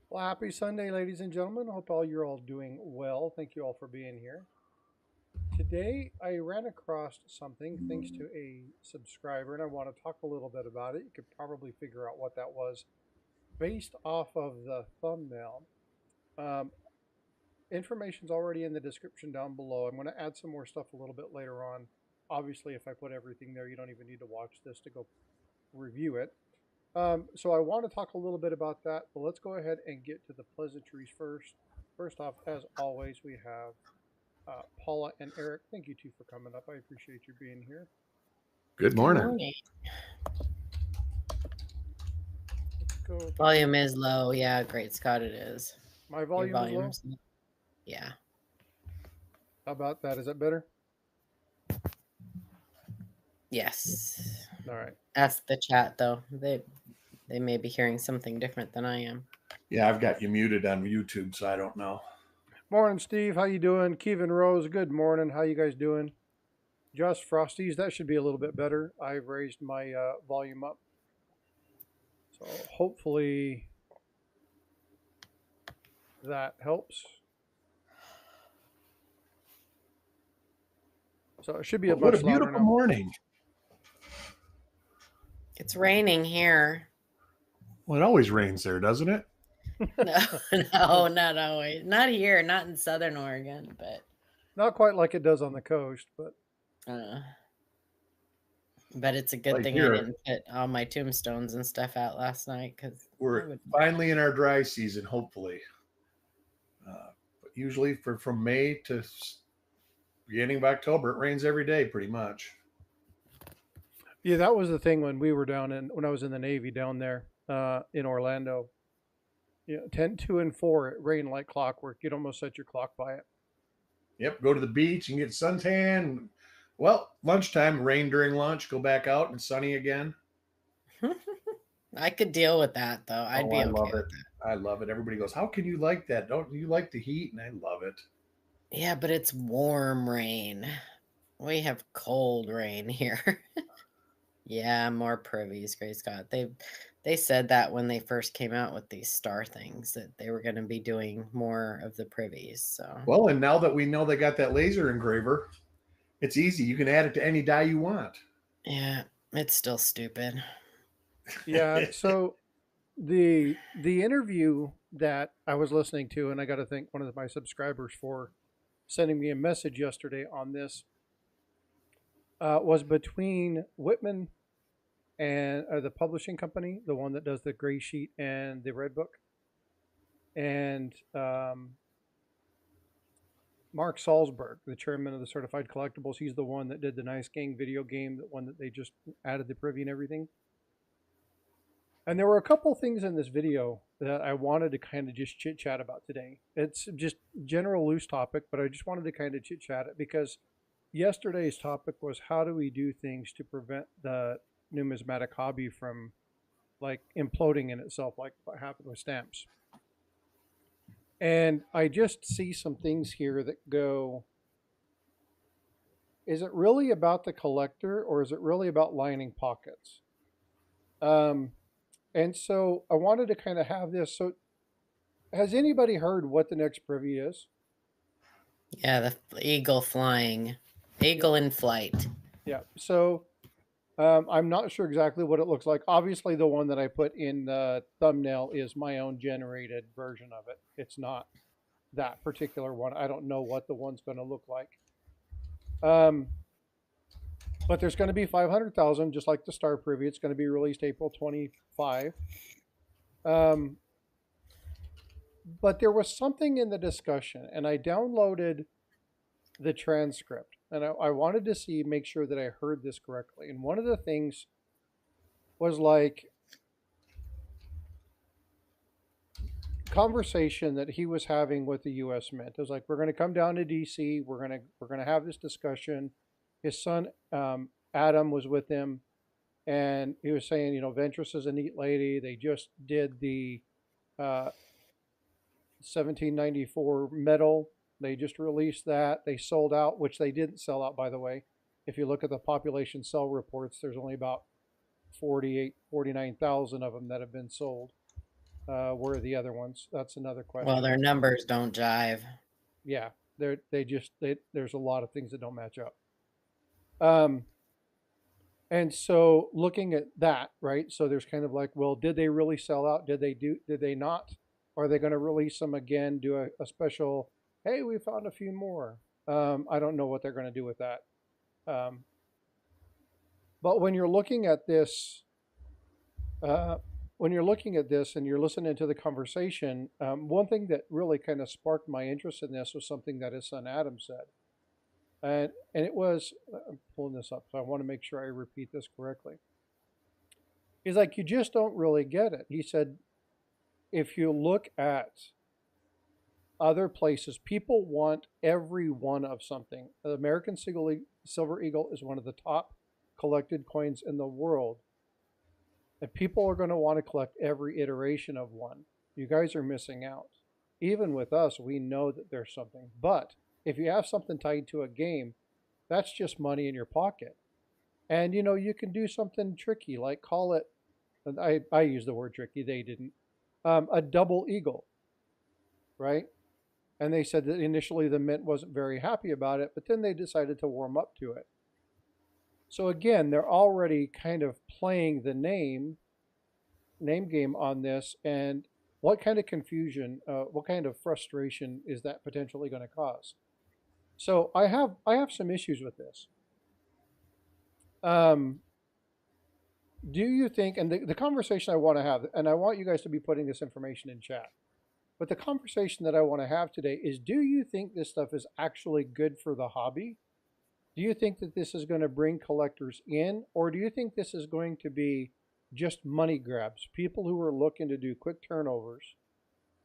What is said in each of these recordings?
Well, happy Sunday, ladies and gentlemen. Hope you're all doing well. Thank you all for being here. Today, I ran across something thanks to a subscriber, and I want to talk a little bit about it. You could probably figure out what that was based off of the thumbnail. Um, Information's already in the description down below. I'm going to add some more stuff a little bit later on. Obviously, if I put everything there, you don't even need to watch this to go review it. So I want to talk a little bit about that, but let's go ahead and get to the pleasantries first. First off, as always, we have Paula and Eric. Thank you two for coming up. I appreciate you being here. Good Good morning. morning. Let's go. Volume is low. Yeah, great Scott, it is. My Your volume is low. volume's yeah. How about that? Is that better? Yes. All right. Ask the chat though. They may be hearing something different than I am. Yeah, I've got you muted on YouTube, so I don't know. Morning, Steve. How you doing? Kevin Rose. Good morning. How you guys doing? Just Frosties. That should be a little bit better. I've raised my volume up, so hopefully that helps. So it should be What a much louder beautiful now. morning. It's raining here. Well, it always rains there, doesn't it? No, not always. Not here, not in Southern Oregon, but Not quite like it does on the coast, but uh, but it's a good Like thing here. I didn't put all my tombstones and stuff out last night because We're finally in our dry season, hopefully. But usually from May to beginning of October, it rains every day pretty much. yeah, that was the thing when we were when I was in the Navy down there in Orlando. 10, 2, and 4, it rained like clockwork. You'd almost set your clock by it. Yep, go to the beach and get suntan. Well, lunchtime, rain during lunch, go back out and sunny again. I could deal with that though. I'd be I okay love with it. that. I love it. Everybody goes, how can you like that? Don't you like the heat? And I love it. Yeah, but it's warm rain. We have cold rain here. Yeah, more privies, Grace Scott. They said that when they first came out with these star things that they were going to be doing more of the privies. So Well, and now that we know they got that laser engraver, it's easy. You can add it to any die you want. yeah, it's still stupid. Yeah. So the interview that I was listening to, and I got to thank one of my subscribers for sending me a message yesterday on this, was between Whitman and the publishing company, the one that does the gray sheet and the red book, and Mark Salzberg, the chairman of the Certified Collectibles. He's the one that did the Nice Gang video game, the one that they just added the privy and everything. And there were a couple things in this video that I wanted to kind of just chit chat about today. It's just general loose topic, but I just wanted to kind of chit chat it because yesterday's topic was how do we do things to prevent the numismatic hobby from like imploding in itself, like what happened with stamps. And I just see some things here that go, is it really about the collector or is it really about lining pockets? And so I wanted to kind of have this. So has anybody heard what the next privy is? Yeah, the eagle flying, eagle in flight. Yeah. So I'm not sure exactly what it looks like. Obviously, the one that I put in the thumbnail is my own generated version of it. It's not that particular one. I don't know what the one's going to look like. But there's going to be 500,000, just like the Star Privy. It's going to be released April 25. But there was something in the discussion, and I downloaded the transcript, and I wanted to make sure that I heard this correctly. And one of the things was like conversation that he was having with the U.S. Mint. It was like, we're going to come down to D.C. We're going to have this discussion. His son Adam was with him, and he was saying, Ventress is a neat lady. They just did the 1794 medal. They just released that. They sold out, which they didn't sell out, by the way. If you look at the population sell reports, there's only about 49,000 of them that have been sold. Where are the other ones? That's another question. Well, their numbers don't jive. Yeah, there's a lot of things that don't match up. Um, and so looking at that, right? So there's kind of like, well, did they really sell out? Did they not? Or are they going to release them again? Do a special? Hey, we found a few more. I don't know what they're going to do with that. Um, but uh, when you're looking at this and you're listening to the conversation, one thing that really kind of sparked my interest in this was something that his son Adam said, and it was I'm pulling this up, so I want to make sure I repeat this correctly. He's like, you just don't really get it. He said, if you look at other places, people want every one of something. The American Silver Eagle is one of the top collected coins in the world. And people are going to want to collect every iteration of one. You guys are missing out. Even with us, we know that there's something. But if you have something tied to a game, that's just money in your pocket. And you can do something tricky, like call it, I use the word tricky, they didn't, a double eagle, right? And they said that initially the mint wasn't very happy about it, but then they decided to warm up to it. So again, they're already kind of playing the name game on this, and what kind of confusion, what kind of frustration is that potentially going to cause? So I have some issues with this. Do you think, and the conversation I want to have, and I want you guys to be putting this information in chat, but the conversation that I want to have today is, do you think this stuff is actually good for the hobby? Do you think that this is going to bring collectors in, or do you think this is going to be just money grabs? People who are looking to do quick turnovers,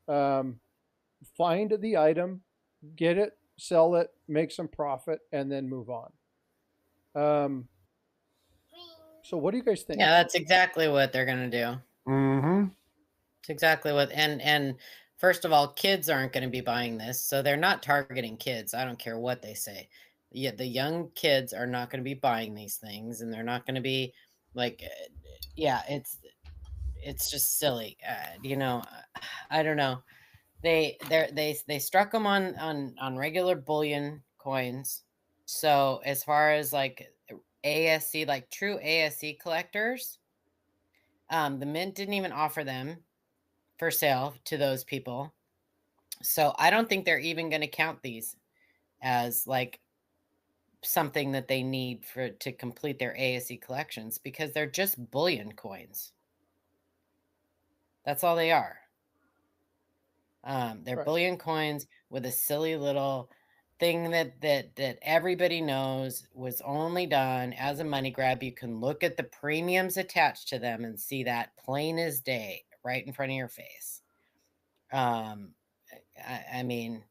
find the item, get it, sell it, make some profit, and then move on. So what do you guys think? Yeah, that's exactly what they're going to do. Mm-hmm. It's exactly what, and first of all, kids aren't going to be buying this, so they're not targeting kids. I don't care what they say. Yeah, the young kids are not going to be buying these things, and they're not going to be like, yeah, it's just silly. I don't know. They struck them on regular bullion coins. So as far as like ASC, like true ASC collectors, the mint didn't even offer them for sale to those people. So I don't think they're even going to count these as like something that they need to complete their ASC collections, because they're just bullion coins. That's all they are. They're Right. bullion coins with a silly little thing that everybody knows was only done as a money grab. You can look at the premiums attached to them and see that plain as day right in front of your face. I mean,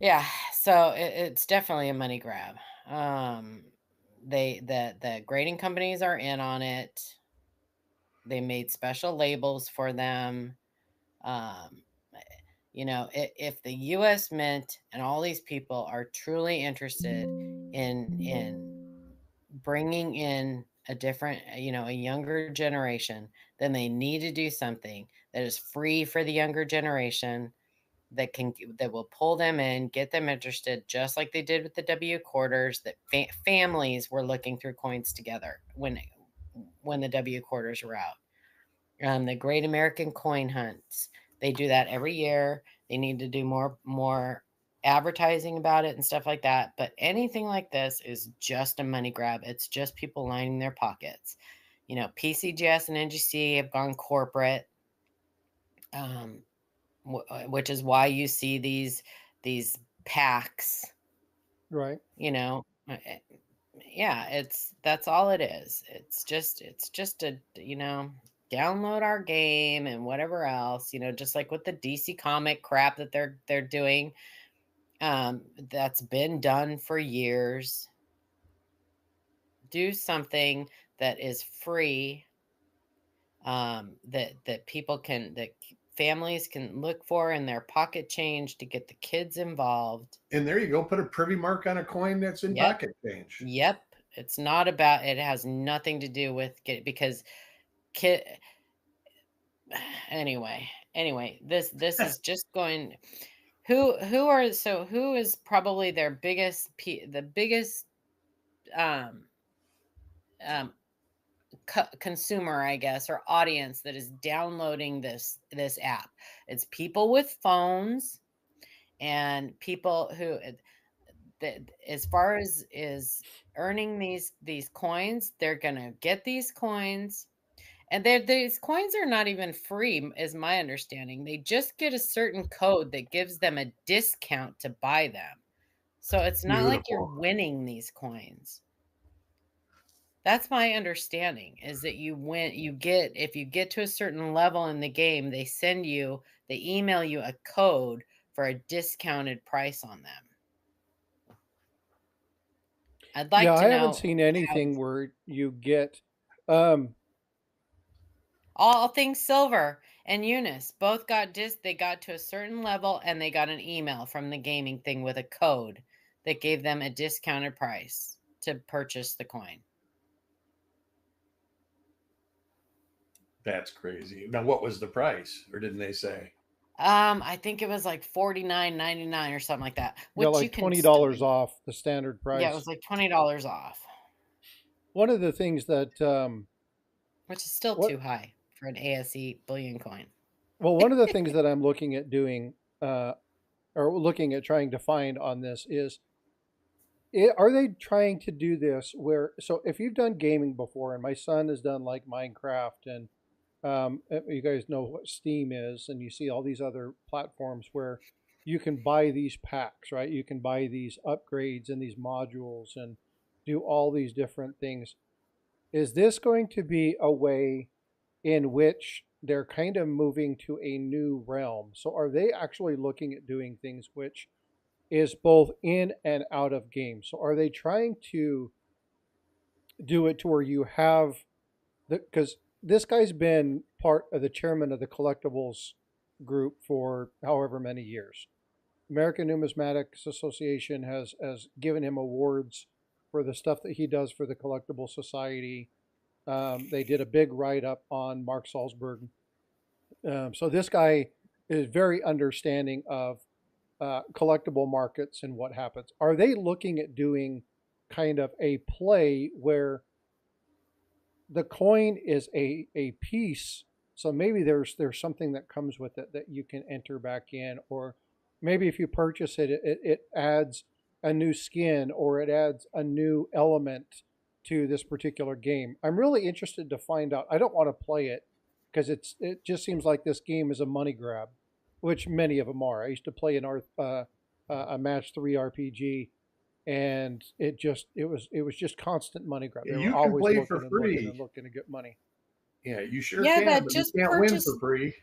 yeah, so it's definitely a money grab. The grading companies are in on it. They made special labels for them. If the U.S. Mint and all these people are truly interested in bringing in a different, a younger generation, then they need to do something that is free for the younger generation, that will pull them in, get them interested, just like they did with the W quarters. That families were looking through coins together when the W quarters were out. The Great American Coin Hunts, they do that every year. They need to do more advertising about it and stuff like that. But anything like this is just a money grab. It's just people lining their pockets. PCGS and NGC have gone corporate, which is why you see these packs. Right. Yeah, that's all it is. It's just a, download our game and whatever else, just like with the DC comic crap that they're doing. That's been done for years. Do something that is free, that people that families can look for in their pocket change to get the kids involved. And there you go. Put a privy mark on a coin that's in pocket change. Yep. It's not about, it has nothing to do with because anyway, this is just going. Who is probably their the biggest um consumer, I guess, or audience that is downloading this app? It's people with phones and people who as far as is earning these coins, they're gonna get these coins, and these coins are not even free, is my understanding. They just get a certain code that gives them a discount to buy them. So it's not like you're Beautiful. winning these coins. That's my understanding, is that if you get to a certain level in the game, they email you a code for a discounted price on them. I'd like Yeah, to I haven't know seen how anything where you get. Um, all things Silver and Eunice both they got to a certain level and they got an email from the gaming thing with a code that gave them a discounted price to purchase the coin. That's crazy. Now, what was the price, or didn't they say? I think it was like $49.99 or something like that. yeah, Which you like can $20 off the standard price. Yeah, it was like $20 off. One of the things that which is still too high for an ASE bullion coin. Well, one of the things that I'm looking at doing, or looking at trying to find on this is, are they trying to do this where, so if you've done gaming before, and my son has done like Minecraft, and you guys know what Steam is, and you see all these other platforms where you can buy these packs, right? You can buy these upgrades and these modules and do all these different things. Is this going to be a way in which they're kind of moving to a new realm? So are they actually looking at doing things which is both in and out of game? So are they trying to do it to where you have because this guy's been part of the chairman of the collectibles group for however many years. American Numismatics Association has given him awards for the stuff that he does for the Collectible Society. They did a big write-up on Mark Salzberg. So this guy is very understanding of collectible markets and what happens. Are they looking at doing kind of a play where the coin is a piece? So maybe there's something that comes with it that you can enter back in, or maybe if you purchase it, it adds a new skin or it adds a new element to this particular game. I'm really interested to find out. I don't want to play it because it just seems like this game is a money grab, which many of them are. I used to play a match 3 RPG, and it was just constant money grab. They You were can always play looking for and free. looking and looking to get money. Yeah, you sure Yeah, can, that but just you can't win purchase for free.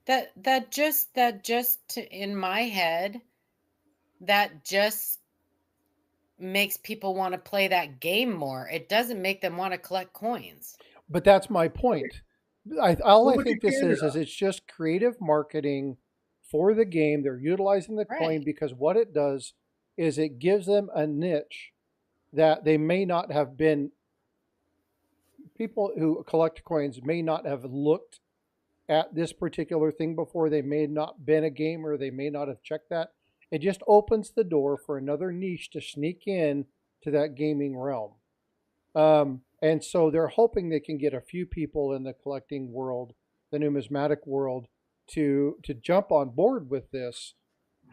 that just in my head, that just makes people want to play that game more. It doesn't make them want to collect coins. But that's my point. I think this is it's just creative marketing for the game. They're utilizing the coin because what it does is it gives them a niche that they may not have been. People who collect coins may not have looked at this particular thing before. They may not been a gamer. They may not have checked that. It just opens the door for another niche to sneak in to that gaming realm. And so they're hoping they can get a few people in the collecting world, the numismatic world, to jump on board with this.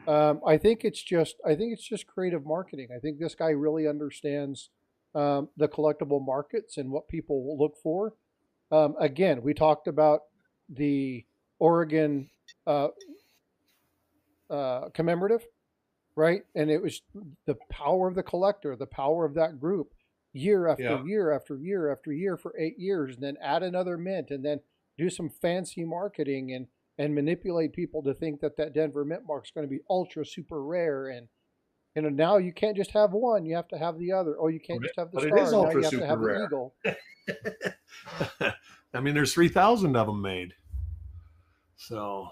I think it's just creative marketing. I think this guy really understands the collectible markets and what people will look for. Again, we talked about the Oregon commemorative, right? And it was the power of the collector, the power of that group, year after year after year after year for 8 years, and then add another mint, and then do some fancy marketing and manipulate people to think that Denver mint mark is going to be ultra super rare. And now you can't just have one, you have to have the other. Oh, you can't just have the star, now you have to have the eagle. I mean, there's 3,000 of them made. So,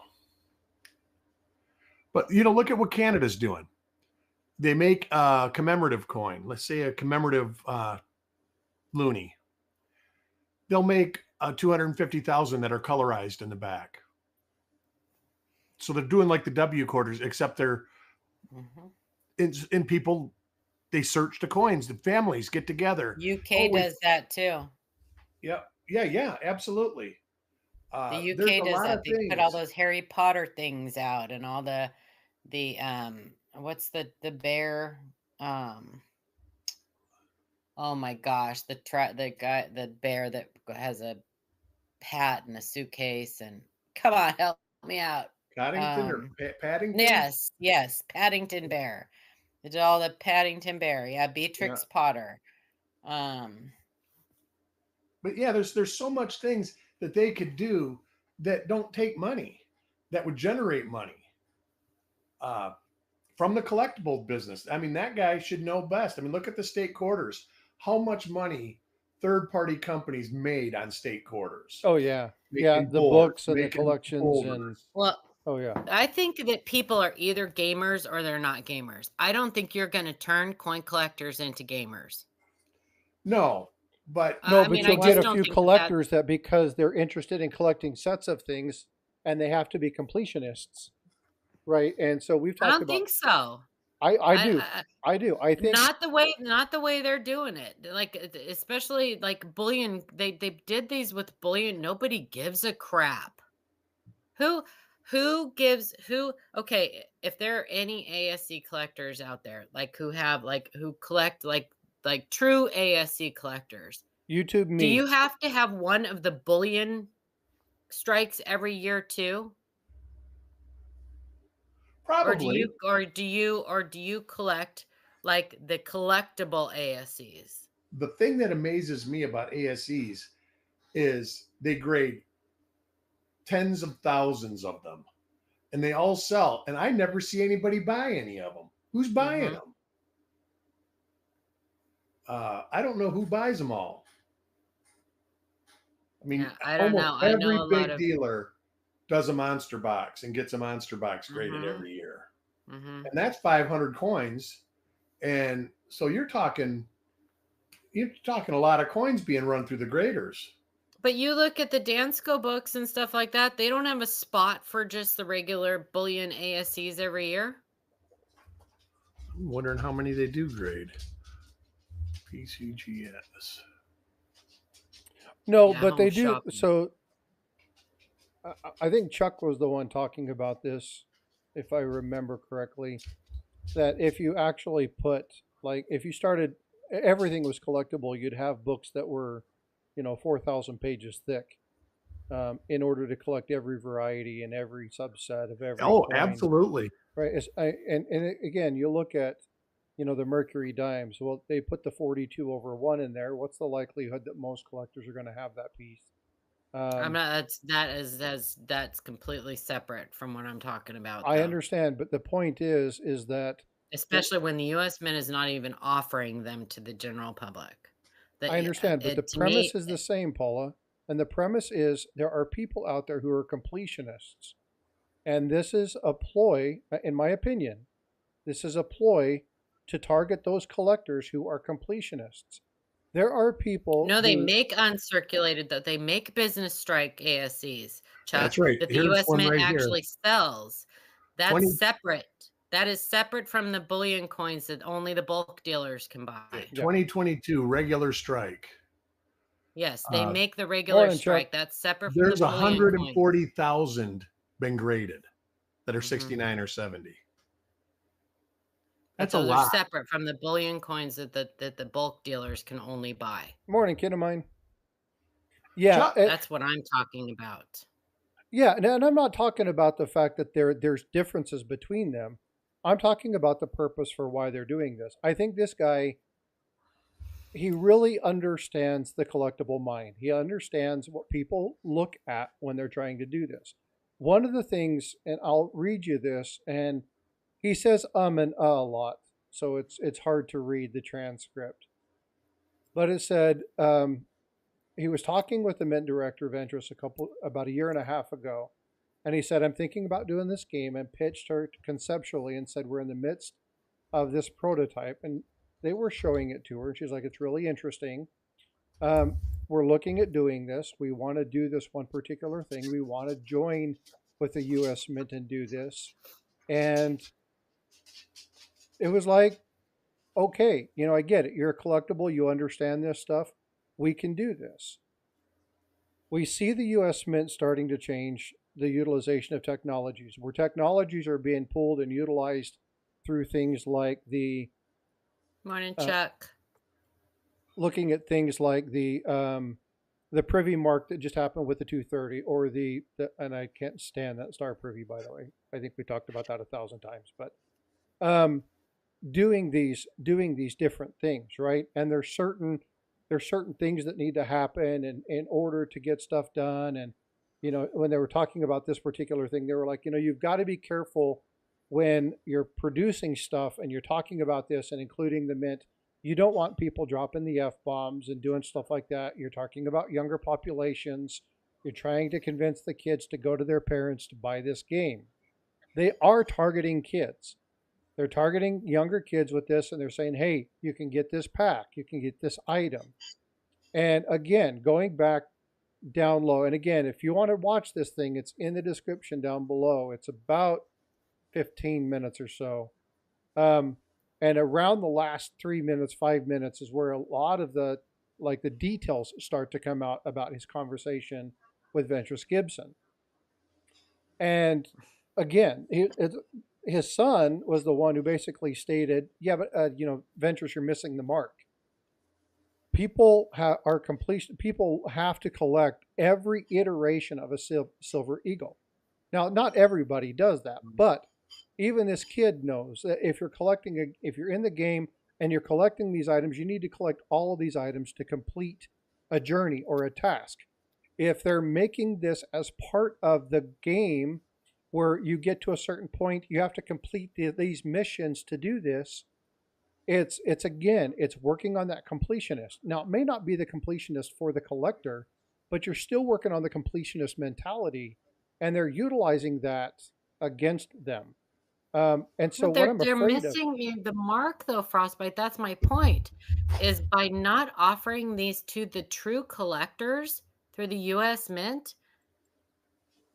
but look at what Canada's doing. They make a commemorative coin. Let's say a commemorative loonie. They'll make 250,000 that are colorized in the back. So they're doing like the W quarters, except they're in people. They search the coins. The families get together. UK does that too. Yeah, absolutely. The There's UK a does lot that. of They put all things. those Harry Potter things out and all the what's the bear oh my gosh, the bear that has a hat and a suitcase and come on, help me out. Paddington or Paddington? Yes, Paddington Bear. They did all the Paddington Bear. Yeah, Beatrix Potter. But yeah, there's so much things that they could do that don't take money, that would generate money from the collectible business. I mean, that guy should know best. I mean, look at the state quarters. How much money third-party companies made on state quarters? Oh yeah, Making the boards, books and the making collections and holders. Well, oh yeah. I think that people are either gamers or they're not gamers. I don't think you're going to turn coin collectors into gamers. No, but No, I but mean, you'll I get just a don't few think collectors that because they're interested in collecting sets of things and they have to be completionists, right? And so we've I talked don't about. think so. I do. I do. I think Not the way they're doing it. Like especially like bullion. They did these with bullion. Nobody gives a crap. Who gives who? Okay, if there are any ASC collectors out there, like who collect like true ASC collectors, YouTube me. do you have to have one of the bullion strikes every year too? probably Or do you collect like the collectible ASCs? the thing that amazes me about ASEs is they grade tens of thousands of them and they all sell. And I never see anybody buy any of them. Who's buying them? I don't know who buys them all. I mean, Yeah, I don't know. almost I know every a lot big of dealer does a monster box and gets a monster box graded Mhm. every year. Mhm. And that's 500 coins. And so you're talking a lot of coins being run through the graders. But you look at the Dansko books and stuff like that, they don't have a spot for just the regular bullion ASCs every year. I'm wondering how many they do grade. PCGS. No, Yeah, but they home do. shopping. So I think Chuck was the one talking about this, if I remember correctly, that if you actually put, like, if you started, everything was collectible, you'd have books that were, 4,000 pages thick in order to collect every variety and every subset of every Oh, coin. absolutely. Right. And again, you look at, the Mercury dimes. Well, they put the 42/1 in there. What's the likelihood that most collectors are going to have that piece? I'm not that's completely separate from what I'm talking about. I though. understand, but the point is that Especially when the US Mint is not even offering them to the general public. I understand, but the To me, premise is the same, Paula. And the premise is there are people out there who are completionists. And this is a ploy, in my opinion, this is a ploy to target those collectors who are completionists. There are people. no, they make uncirculated that they make business strike ASCs, Chuck, That's right. that the Here's US one Mint right here. actually sells. 20 That's separate. That is separate from the bullion coins that only the bulk dealers can buy. 2022 regular strike. Yes, they make the regular Morning, Chuck. strike. That's separate from the There's bullion coins. 140,000 been graded that are Mhm. 69 or 70. But That's a those lot. are separate from the bullion coins that the bulk dealers can only buy. Morning, kid of mine. Yeah, That's what I'm talking about. yeah, and I'm not talking about the fact that there's differences between them. I'm talking about the purpose for why they're doing this. I think this guy, he really understands the collectible mind. He understands what people look at when they're trying to do this. One of the things, and I'll read you this, and he says and a lot, so it's hard to read the transcript. But it said he was talking with the mint director of Ventress about a year and a half ago, and he said, "I'm thinking about doing this game," and pitched her conceptually and said, "We're in the midst of this prototype," and they were showing it to her. She's like, "It's really interesting. We're looking at doing this. We want to do this one particular thing. We want to join with the U.S. Mint and do this. And it was like, okay, I get it. You're a collectible. You understand this stuff. We can do this. We see the U.S. Mint starting to change the utilization of technologies, where technologies are being pulled and utilized through things like Morning, uh, Chuck. looking at things like the privy mark that just happened with the 230, or the and I can't stand that star privy, by the way. I think we talked about that 1,000 times, but um, doing these different things, right? And there's certain things that need to happen in order to get stuff done. And when they were talking about this particular thing, they were like, you've got to be careful when you're producing stuff and you're talking about this and including the mint. You don't want people dropping the F-bombs and doing stuff like that. You're talking about younger populations. You're trying to convince the kids to go to their parents to buy this game. They are targeting kids. They're targeting younger kids with this, and they're saying, hey, you can get this pack, you can get this item. And again, going back down low, and again, if you want to watch this thing, it's in the description down below. It's about 15 minutes or so. And around the last 3 minutes, 5 minutes is where a lot of the details start to come out about his conversation with Ventress Gibson. And again, his son was the one who basically stated, yeah, but Ventress, you're missing the mark. People people have to collect every iteration of a silver eagle. Now, not everybody does that, but even this kid knows that if you're in the game and you're collecting these items, you need to collect all of these items to complete a journey or a task. If they're making this as part of the game where you get to a certain point, you have to complete these missions to do this. It's working on that completionist. Now, it may not be the completionist for the collector, but you're still working on the completionist mentality, and they're utilizing that against them. And so But what they're I'm afraid of, missing the mark, though, Frostbite. That's my point. Is by not offering these to the true collectors through the U.S. Mint,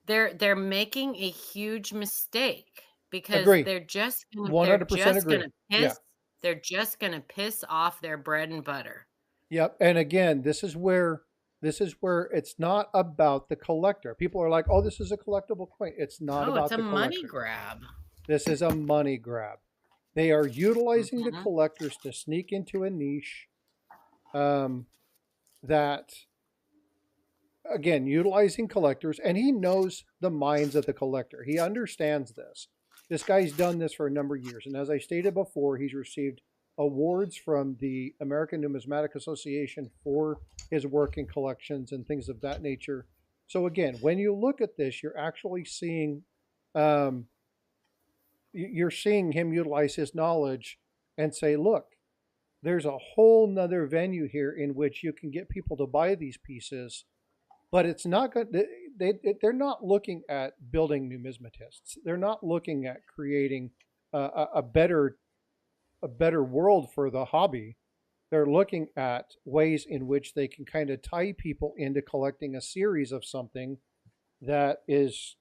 they're making a huge mistake because agree, they're just 100% agree. Yeah. Piss off their bread and butter. Yep. And again, this is where it's not about the collector. People are like, "Oh, this is a collectible coin." It's not Oh, it's about a the money collector. grab. This is a money grab. They are utilizing the Mhm. collectors to sneak into a niche that, again, utilizing collectors, and he knows the minds of the collector. He understands this. This guy's done this for a number of years. And as I stated before, he's received awards from the American Numismatic Association for his work in collections and things of that nature. So again, when you look at this, you're actually seeing you're seeing him utilize his knowledge and say, look, there's a whole nother venue here in which you can get people to buy these pieces, but it's not good. They're not looking at building numismatists. They're not looking at creating a better world for the hobby. They're looking at ways in which they can kind of tie people into collecting a series of something that is,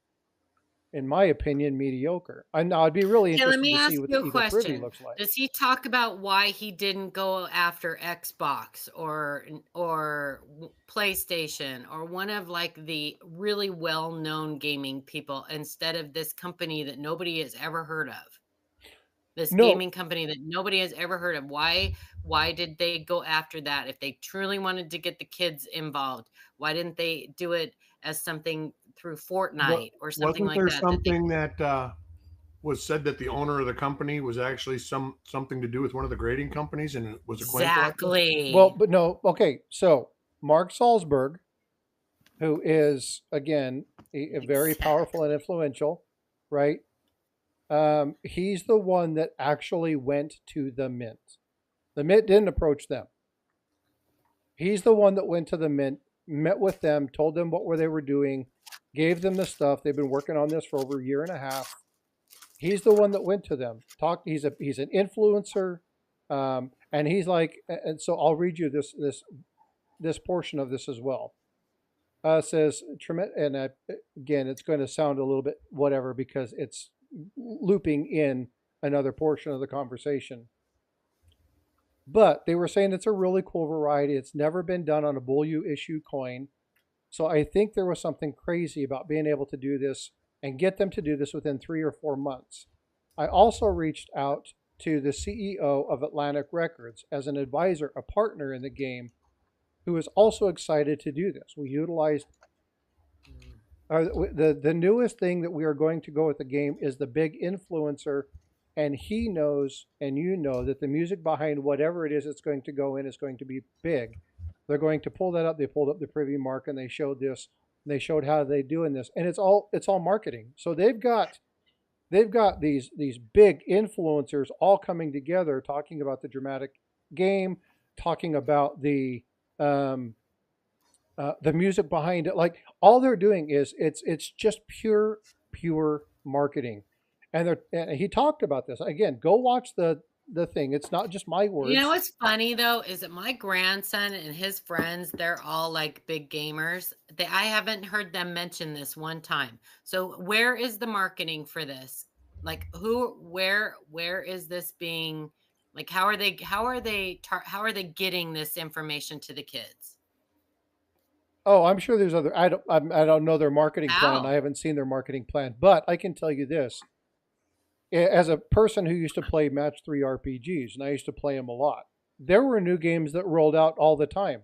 in my opinion, mediocre. I'd be really Okay, let interested me to ask see what you the a Eagle Privy question. looks like. Does he talk about why he didn't go after Xbox or PlayStation or one of like the really well-known gaming people instead of this company that nobody has ever heard of? This No, gaming company that nobody has ever heard of. Why did they go after that? If they truly wanted to get the kids involved, why didn't they do it as something through What Fortnite or something wasn't like there that? something that was said that the owner of the company was actually something to do with one of the grading companies and was a coin collector? well, Exactly. but no. Okay, so Mark Salzberg, who is again a very powerful and influential, right? He's the one that actually went to the Mint. The Mint didn't approach them. He's the one that went to the Mint, met with them, told them what they were doing, gave them the stuff. They've been working on this for over a year and a half. He's the one that went to them. Talked. He's an influencer, and he's like, and so I'll read you this portion of this as well. Says, and again, it's going to sound a little bit whatever because it's looping in another portion of the conversation. But they were saying it's a really cool variety. It's never been done on a Bulliu issue coin. So I think there was something crazy about being able to do this and get them to do this within 3 or 4 months. I also reached out to the CEO of Atlantic Records as an advisor, a partner in the game, who is also excited to do this. We utilized the newest thing that we are going to go with the game is the big influencer, and he knows and you know that the music behind whatever it is that's going to go in is going to be big. They're going to pull that up. They pulled up the privy mark and they showed this. And they showed how they doing this, and it's all marketing. So they've got these big influencers all coming together, talking about the dramatic game, talking about the music behind it. Like all they're doing is it's just pure marketing. And he talked about this again. Go watch the thing. It's not just my words. You know what's funny though is that my grandson and his friends, they're all like big gamers. I haven't heard them mention this one time. So where is the marketing for this? Like where is this being, like how are they getting this information to the kids? Oh, I'm sure there's other. I don't know their marketing plan. I haven't seen their marketing plan, but I can tell you this: as a person who used to play Match 3 RPGs, and I used to play them a lot, there were new games that rolled out all the time.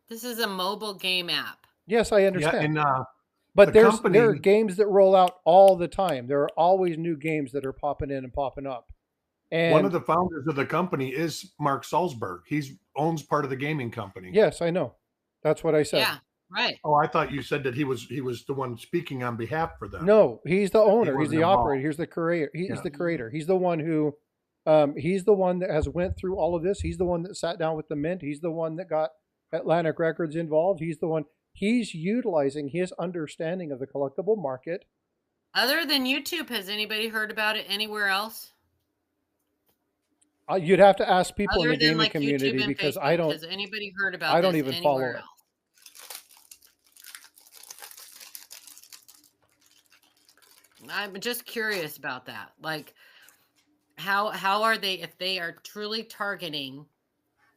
This is a mobile game app. Yes, I understand. Yeah, but there are games that roll out all the time. There are always new games that are popping in and popping up. And one of the founders of the company is Mark Salzberg. He owns part of the gaming company. Yes, I know. That's what I said. Yeah, right. Oh, I thought you said that he was the one speaking on behalf for them. No, he's the owner. He's the operator. He's the creator. He's the creator. He's the one who, he's the one that has went through all of this. He's the one that sat down with the Mint. He's the one that got Atlantic Records involved. He's the one. He's utilizing his understanding of the collectible market. Other than YouTube, has anybody heard about it anywhere else? You'd have to ask people Other in the gaming like community because Facebook, I don't. Has anybody heard about? I don't even follow it. I'm just curious about that. Like, how are they, if they are truly targeting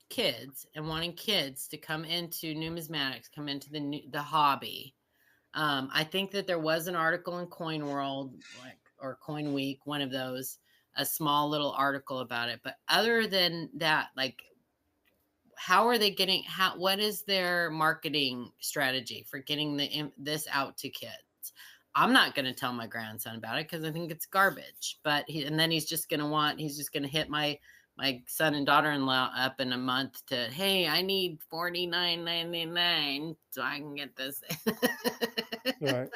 kids and wanting kids to come into numismatics, come into the hobby? I think that there was an article in Coin World, or Coin Week, one of those, a small little article about it. But other than that, like, how are they getting? What is their marketing strategy for getting this out to kids? I'm not going to tell my grandson about it because I think it's garbage. But then he's just going to hit my son and daughter-in-law up in a month to, hey, I need $49.99 so I can get this. Right.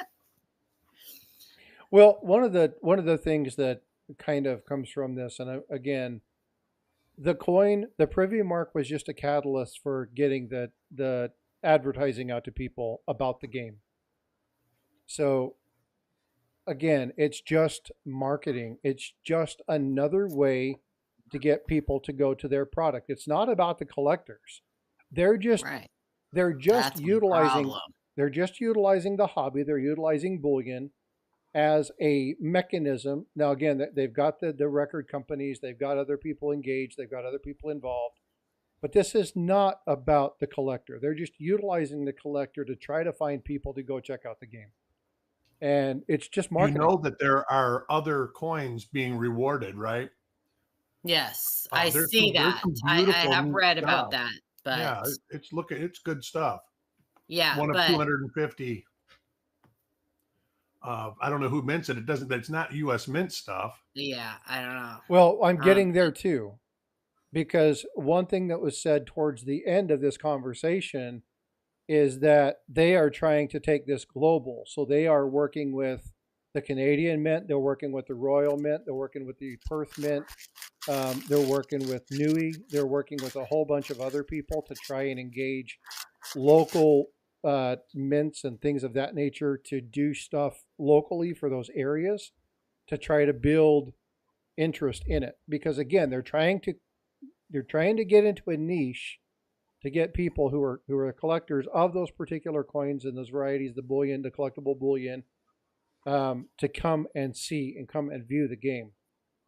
Well, one of the things that kind of comes from this, and again, the privy mark was just a catalyst for getting the advertising out to people about the game. So again, it's just marketing. It's just another way to get people to go to their product. It's not about the collectors. They're just utilizing the hobby. They're utilizing bullion as a mechanism. Now, again, they've got the record companies. They've got other people engaged. They've got other people involved. But this is not about the collector. They're just utilizing the collector to try to find people to go check out the game. And it's just marketing. You know that there are other coins being rewarded, right? Yes, I see that. I have read about that. But yeah, it's good stuff. Yeah, one of 250. I don't know who mints it. It's not U.S. Mint stuff. Yeah, I don't know. Well, I'm getting there too, because one thing that was said towards the end of this conversation is that they are trying to take this global. So they are working with the Canadian Mint. They're working with the Royal Mint. They're working with the Perth Mint. They're working with Nui. They're working with a whole bunch of other people to try and engage local mints and things of that nature to do stuff locally for those areas to try to build interest in it. Because again, they're trying to get into a niche to get people who are collectors of those particular coins and those varieties, the bullion, the collectible bullion, to come and see and come and view the game.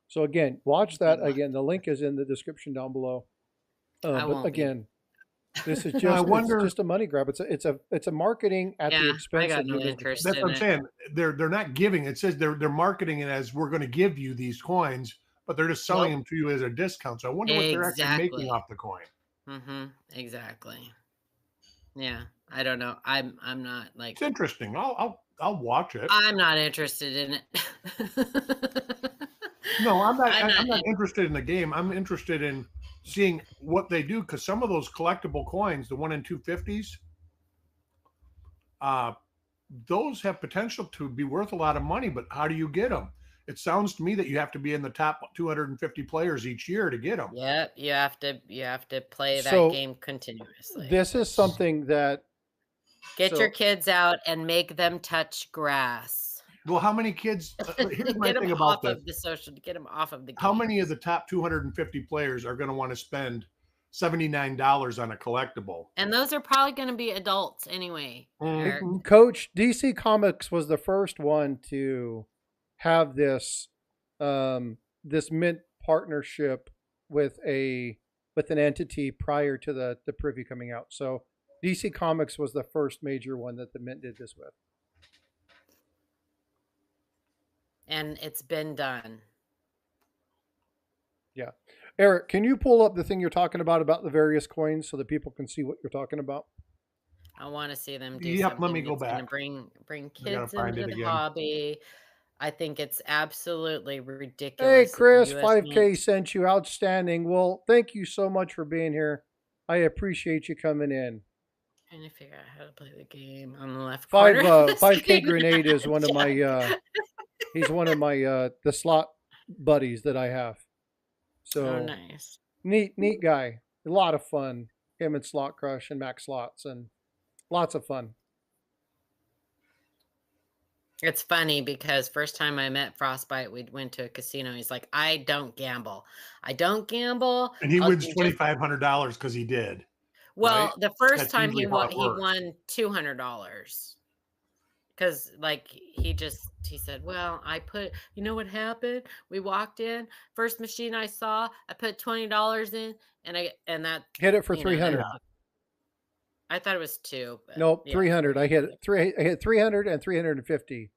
So again, watch that. Again, the link is in the description down below. I But won't be. again, this is Now, I just it's wonder. just a money grab. It's a marketing at the Yeah, I expense got of no you as the interest That's customer. what I'm saying. They're not giving. It says they're marketing it as we're going to give you these coins, but they're just selling them to you as a discount. So I wonder what they're actually making Exactly. off the coin. Exactly. Yeah, I don't know. I'm not It's like interesting. I'll watch it. I'm not interested in it. No, I'm not. I'm I'm not. not interested in the game. I'm interested in seeing what they do because some of those collectible coins, the 1 in 250s, those have potential to be worth a lot of money. But how do you get them? It sounds to me that you have to be in the top 250 players each year to get them. Yep, you have to play that So game continuously. this is something that Get so your kids out and make them touch grass. Well, how many kids? Here's my Get them thing about off this. of the social. Get them off of the. How many of games. the top 250 players are going to want to spend $79 on a collectible? And those are probably going to be adults anyway. Eric. Coach, DC Comics was the first one to have this this mint partnership with an entity prior to the privy coming out. So DC Comics was the first major one that the mint did this with. And it's been done. Yeah. Eric, can you pull up the thing you're talking about the various coins so that people can see what you're talking about? I want to see them do Yep, something let me go that's going to back. bring I gotta kids find into it the again. hobby. I think it's absolutely Hey, ridiculous. Chris, that the US 5K Mint- sent you. Outstanding. Well, thank you so much for being here. I appreciate you coming in. Trying to figure out how to play the game on the left Five corner. of the 5K screen. Grenade is one of my he's one of my the slot buddies that I have. So Oh, nice. neat guy. A lot of fun. Him and Slot Crush and Max Slots and lots of fun. It's funny because first time I met Frostbyte, we went to a casino. He's like, I don't gamble. I don't gamble. And he I'll wins just- $2,500 because he did. Well, right? the first That's time he usually how won, it he works. won $200 because like he said, well, I put, you know what happened? We walked in, first machine I saw, I put $20 in, and that Hit it for you know, 300. I thought it was 2. But Nope, yeah, 300. I hit it. I hit 300 and 350.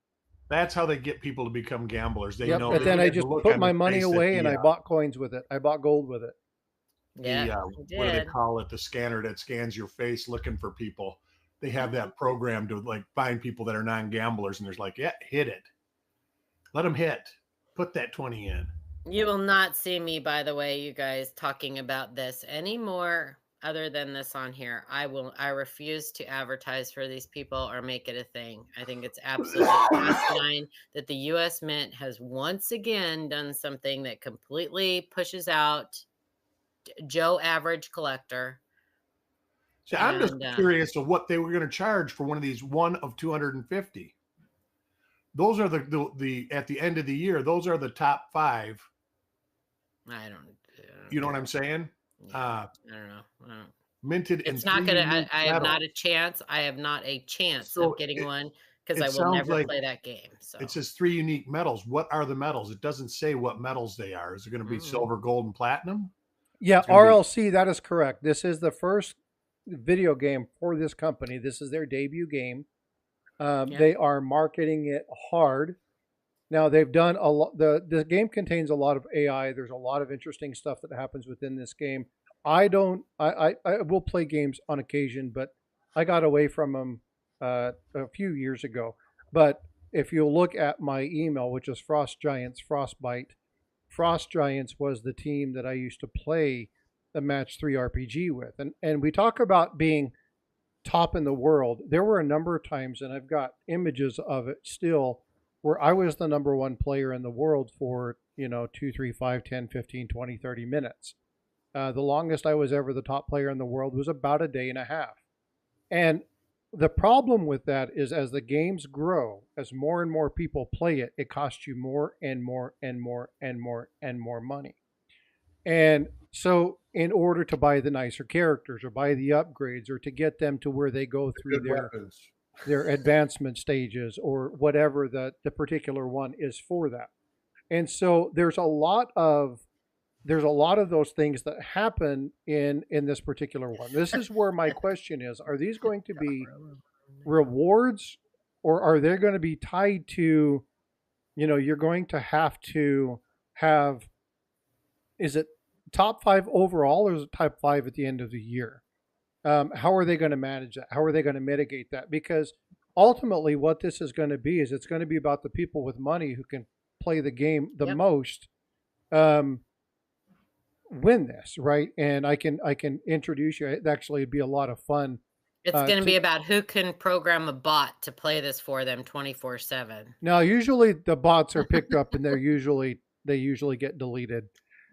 That's how they get people to become gamblers. They Yep. know. And they then get I the just look put on my their money face at away the, and I bought coins with it. I bought gold with it. yeah, what do they call it? The scanner that scans your face looking for people. They have that program to like find people that are non-gamblers, and there's like, yeah, hit it. Let them hit. Put that 20 in. You will not see me, by the way, you guys, talking about this anymore other than this on here. I refuse to advertise for these people or make it a thing. I think it's absolutely asinine that the US Mint has once again done something that completely pushes out Joe Average Collector. So I'm just curious of what they were going to charge for one of these 1 of 250. Those are the at the end of the year, those are the top 5. I don't you know what I'm saying? Yeah, I don't know. Minted It's in not gonna. unique I have not metals. a chance. I have not a chance So of getting it- one because it I will sounds never like play that game. So It says 3 unique metals. What are the metals? It doesn't say what metals they are. Is it going to be silver, gold, and platinum? Yeah, It's gonna be- RLC, that is correct. This is the first video game for this company. This is their debut game. They are marketing it hard. Now they've done a lot. The game contains a lot of AI. There's a lot of interesting stuff that happens within this game. I will play games on occasion, but I got away from them a few years ago. But if you look at my email, which is Frostgiantsfrostbyte, Frost Giants was the team that I used to play the Match 3 RPG with. And we talk about being top in the world. There were a number of times, and I've got images of it still, where I was the number 1 player in the world for, 2, 3, 5, 10, 15, 20, 30 minutes. The longest I was ever the top player in the world was about a day and a half. And the problem with that is as the games grow, as more and more people play it, it costs you more and more and more and more and more money. And So in order to buy the nicer characters or buy the upgrades or to get them to where they go through Good weapons. their advancement stages or whatever the particular one is for that. And so there's a lot of those things that happen in this particular one. This is where my question is, are these going to be rewards, or are they going to be tied to, you're going to have, is it top 5 overall, or is it top 5 at the end of the year? How are they going to manage that? How are they going to mitigate that? Because ultimately what this is going to be is it's going to be about the people with money who can play the game the most, win this, right? And I can introduce you. It actually would be a lot of fun. It's going to be about who can program a bot to play this for them 24/7. Now, usually the bots are picked up and they usually get deleted.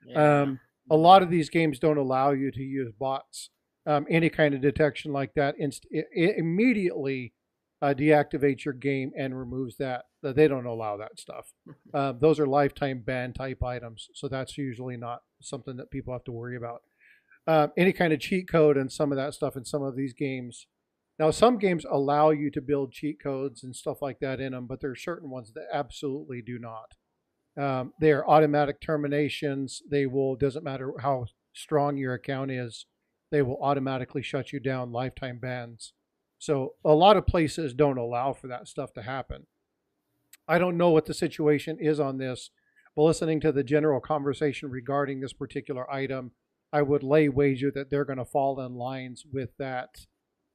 Yeah. A lot of these games don't allow you to use bots. Any kind of detection like that it immediately deactivates your game and removes that. They don't allow that stuff. Those are lifetime ban type items, so that's usually not something that people have to worry about. Any kind of cheat code and some of that stuff in some of these games. Now, some games allow you to build cheat codes and stuff like that in them, but there are certain ones that absolutely do not. They are automatic terminations. They will, doesn't matter how strong your account is, they will automatically shut you down, lifetime bans. So a lot of places don't allow for that stuff to happen. I don't know what the situation is on this, but listening to the general conversation regarding this particular item, I would lay wager that they're going to fall in lines with that.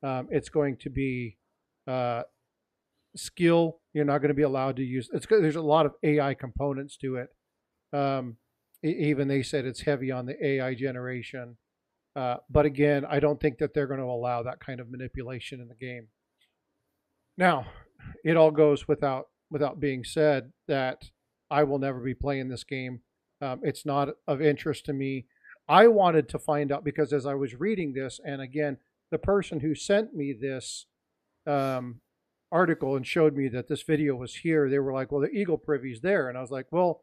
It's going to be skill. You're not going to be allowed to use. There's a lot of AI components to it. Even they said it's heavy on the AI generation. But again, I don't think that they're going to allow that kind of manipulation in the game. Now, it all goes without being said that I will never be playing this game. It's not of interest to me. I wanted to find out because as I was reading this, and again, the person who sent me this article and showed me that this video was here, they were like, well, the Eagle Privy's there. And I was like, well,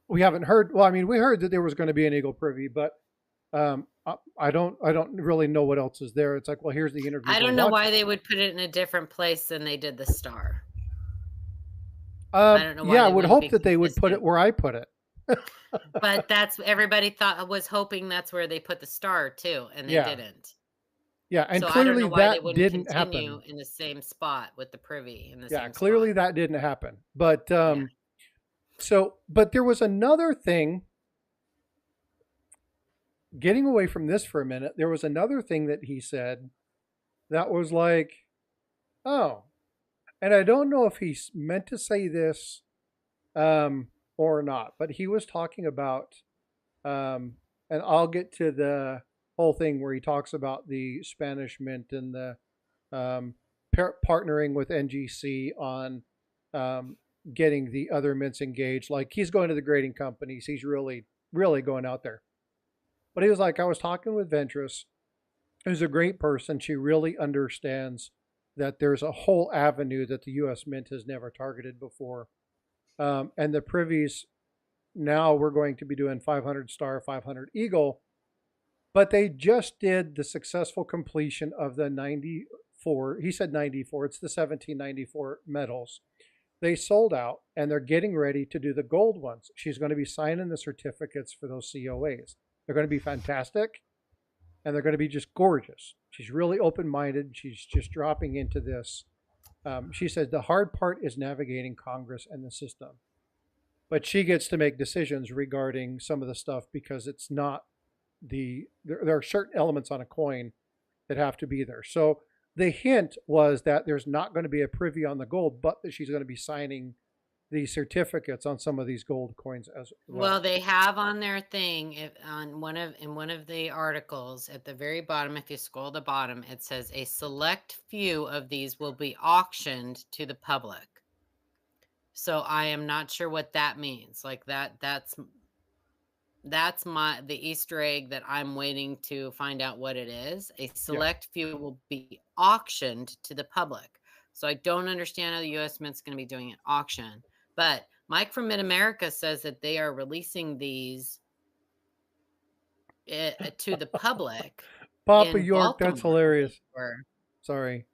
we haven't heard. Well, I mean, we heard that there was going to be an Eagle Privy, but I don't really know what else is there. It's like, well, here's the interview. I don't know why they would put it in a different place than they did the star. I don't know why. Yeah, I would hope that they would put it where I put it. But that's everybody was hoping that's where they put the star too, and they didn't. Yeah, and so clearly that didn't happen in the same spot with the privy in the same spot. Clearly that didn't happen. But so, but there was another thing. Getting away from this for a minute, there was another thing that he said that was like, oh, and I don't know if he meant to say this or not, but he was talking about, and I'll get to the whole thing where he talks about the Spanish Mint and the partnering with NGC on getting the other mints engaged. Like he's going to the grading companies. He's really, really going out there. But he was like, I was talking with Ventress, who's a great person. She really understands that there's a whole avenue that the U.S. Mint has never targeted before. And the privies, now we're going to be doing 500 star, 500 eagle. But they just did the successful completion of the 94. He said 94. It's the 1794 medals. They sold out, and they're getting ready to do the gold ones. She's going to be signing the certificates for those COAs. They're going to be fantastic, and they're going to be just gorgeous. She's really open-minded. She's just dropping into this. She said the hard part is navigating Congress and the system. But she gets to make decisions regarding some of the stuff because it's not there are certain elements on a coin that have to be there. So the hint was that there's not going to be a privy on the gold, but that she's going to be signing the certificates on some of these gold coins as well. Well, they have on their thing in one of the articles at the very bottom. If you scroll the bottom, it says a select few of these will be auctioned to the public. So I am not sure what that means. Like that's the Easter egg that I'm waiting to find out what it is. A select few will be auctioned to the public. So I don't understand how the U.S. Mint's going to be doing an auction. But Mike from Mid-America says that they are releasing these to the public Papa in York, that's Baltimore. I think, hilarious. or Sorry.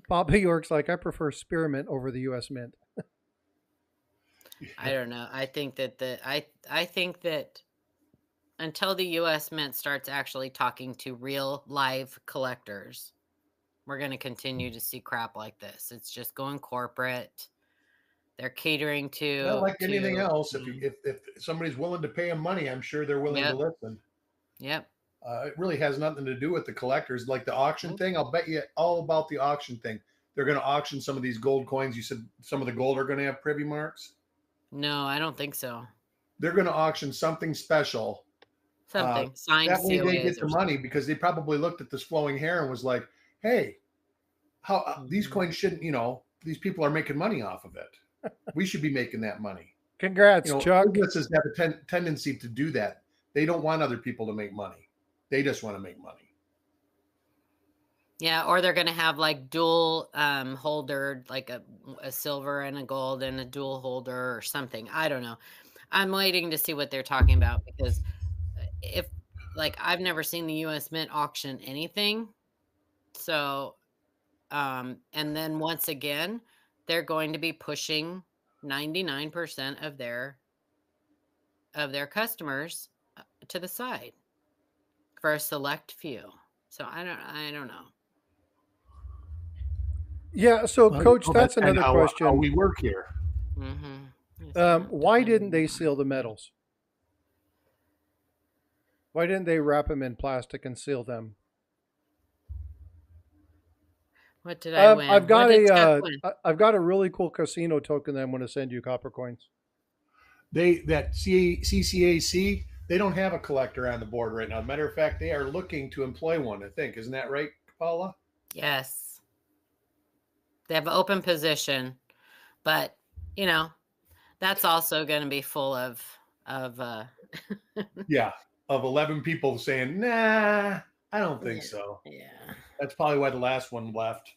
Papa York's like, I prefer spearmint over the U.S. Mint. I don't know. I think that I think that until the U.S. Mint starts actually talking to real live collectors, we're going to continue to see crap like this. It's just going corporate. They're catering Well, like anything to else, if somebody's willing to pay them money, I'm sure they're willing to Yep. listen. Yep. It really has nothing to do with the collectors. Like the auction Nope. thing, I'll bet you all about the auction thing. They're going to auction some of these gold coins. You said some of the gold are going to have privy marks. No, I don't think so. They're going to auction something special. Something signed That way they COAs get the or money because they probably looked at this flowing hair and was like, "Hey, how these Mhm. coins shouldn't, these people are making money off of it. We should be making that money." Congrats, Chuck. Businesses have a tendency to do that. They don't want other people to make money. They just want to make money. Yeah, or they're going to have like dual holder, like a silver and a gold and a dual holder or something. I don't know. I'm waiting to see what they're talking about because if like I've never seen the US Mint auction anything. So and then once again, they're going to be pushing 99% of their customers to the side for a select few. So I don't know. Yeah, so Well, Coach, that's that's another how question. we work here. Why didn't they seal the metals? Why didn't they wrap them in plastic and seal them? What did I win? I've got What did Chuck win? I've got a really cool casino token that I'm going to send you, copper coins. CCAC, they don't have a collector on the board right now. Matter of fact, they are looking to employ one, I think. Isn't that right, Paula? Yes. They have an open position, but that's also going to be full of Yeah, of 11 people saying, "Nah, I don't think so." Yeah. That's probably why the last one left.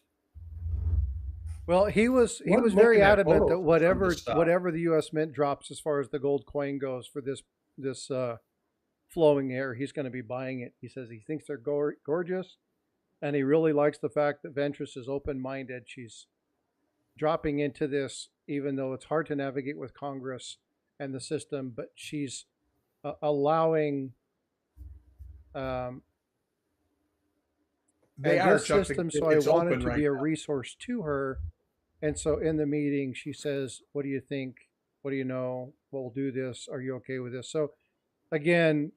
Well, he was Wasn't very looking at adamant that photos from the stuff. whatever the U.S. Mint drops as far as the gold coin goes for this flowing air, he's going to be buying it. He says he thinks they're gorgeous, and he really likes the fact that Ventress is open-minded. She's dropping into this, even though it's hard to navigate with Congress and the system, but she's allowing They are this system. So I it's wanted open to right be a now. resource to her. And so in the meeting, she says, "What do you think? What do you know? We'll do this. Are you okay with this?" So again,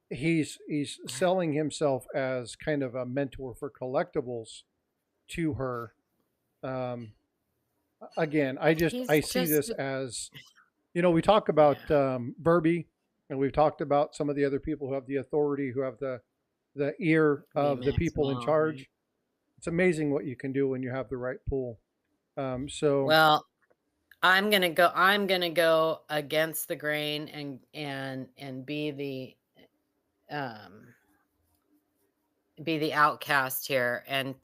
he's selling himself as kind of a mentor for collectibles to her. Again, I see this as, we talk about Burby, and we've talked about some of the other people who have the authority, who have the ear of the people in charge. It's amazing what you can do when you have the right pool. Well, I'm gonna go against the grain and be the outcast here and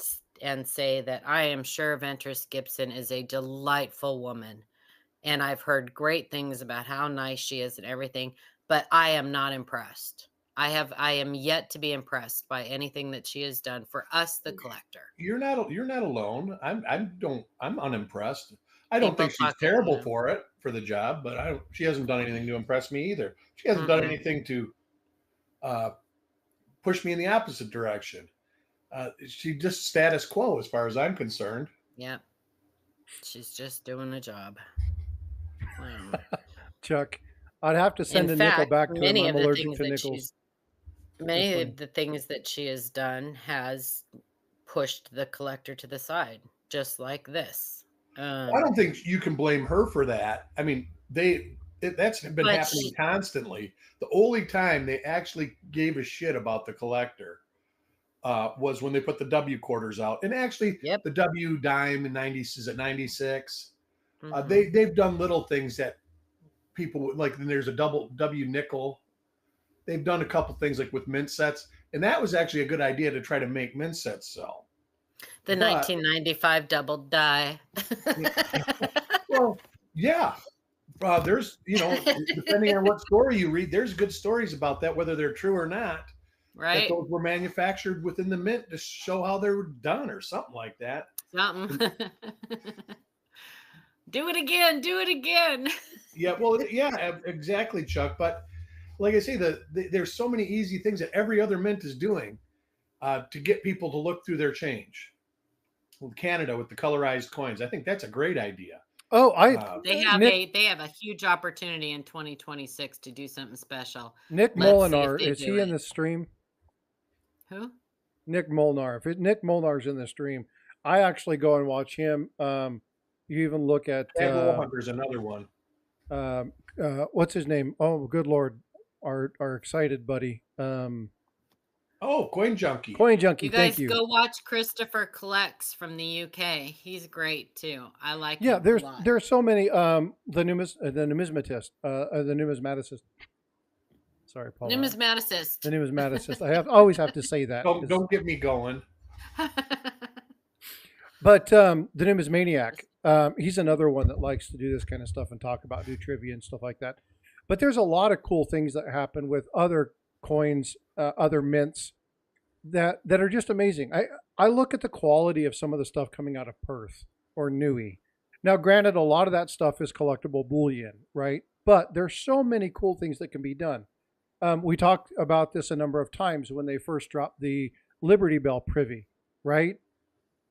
say that I am sure Ventress Gibson is a delightful woman, and I've heard great things about how nice she is and everything, but I am not impressed. I am yet to be impressed by anything that she has done for us, the collector. You're not alone. I'm unimpressed. I don't People think she's terrible for the job, but she hasn't done anything to impress me either. She hasn't done anything to push me in the opposite direction. She just status quo as far as I'm concerned. Yep. She's just doing a job. Chuck, I'd have to send a nickel back to him. I'm allergic to nickels. Many of the things that she has done has pushed the collector to the side, just like this. I don't think you can blame her for that. I mean, that's been happening constantly. The only time they actually gave a shit about the collector was when they put the W quarters out, and actually the W dime in 90s is at 96. They've done little things that people like. Then there's a double W nickel. They've done a couple things like with mint sets, and that was actually a good idea to try to make mint sets sell. The 1995 double die. Well, yeah, There's, depending on what story you read, there's good stories about that, whether they're true or not. That Right? those were manufactured within the mint to show how they were done, or something like that. Something. Do it again. Do it again. Yeah, well, yeah, exactly, Chuck. But like I say, there's so many easy things that every other mint is doing to get people to look through their change. With Canada with the colorized coins, I think that's a great idea. Oh, they have a huge opportunity in 2026 to do something special. Nick Molinar, is he in the stream? Who? Nick Molnar. If Nick Molnar's in the stream, I actually go and watch him. You even look at Hunter's another one. What's his name? Oh, good Lord, our excited buddy. Coin Junkie. Coin Junkie. You guys thank you. Go watch Christopher Collects from the UK. He's great too. I like. Yeah, him there's so many. The numismatist, the numismaticist. Sorry, Paul. Numismaticist. The numismaticist. I always have to say that. Don't get me going. But the numismaniac, he's another one that likes to do this kind of stuff and talk about, do trivia and stuff like that. But there's a lot of cool things that happen with other coins, other mints that are just amazing. I look at the quality of some of the stuff coming out of Perth or Nui. Now, granted, a lot of that stuff is collectible bullion, right? But there's so many cool things that can be done. We talked about this a number of times when they first dropped the Liberty Bell privy, right?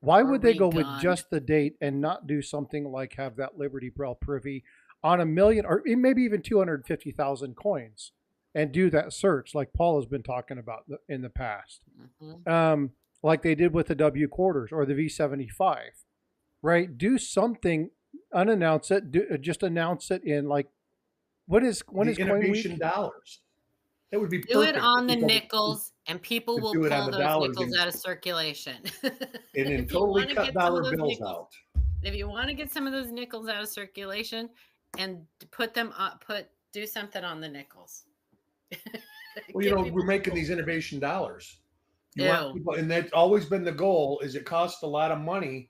Why would they go with just the date and not do something like have that Liberty Bell privy on 1 million or maybe even 250,000 coins and do that search like Paul has been talking about in the past? Mm-hmm. Like they did with the W quarters or the V75, right? Do something, unannounce it, just announce it in like, when is innovation dollars? That would be perfect. Do it on the nickels, and people will pull those nickels out of circulation. And then totally cut dollar bills out. If you want to get some of those nickels out of circulation, and put them up, do something on the nickels. Well, we're making these innovation dollars. You want people, and that's always been the goal. Is it costs a lot of money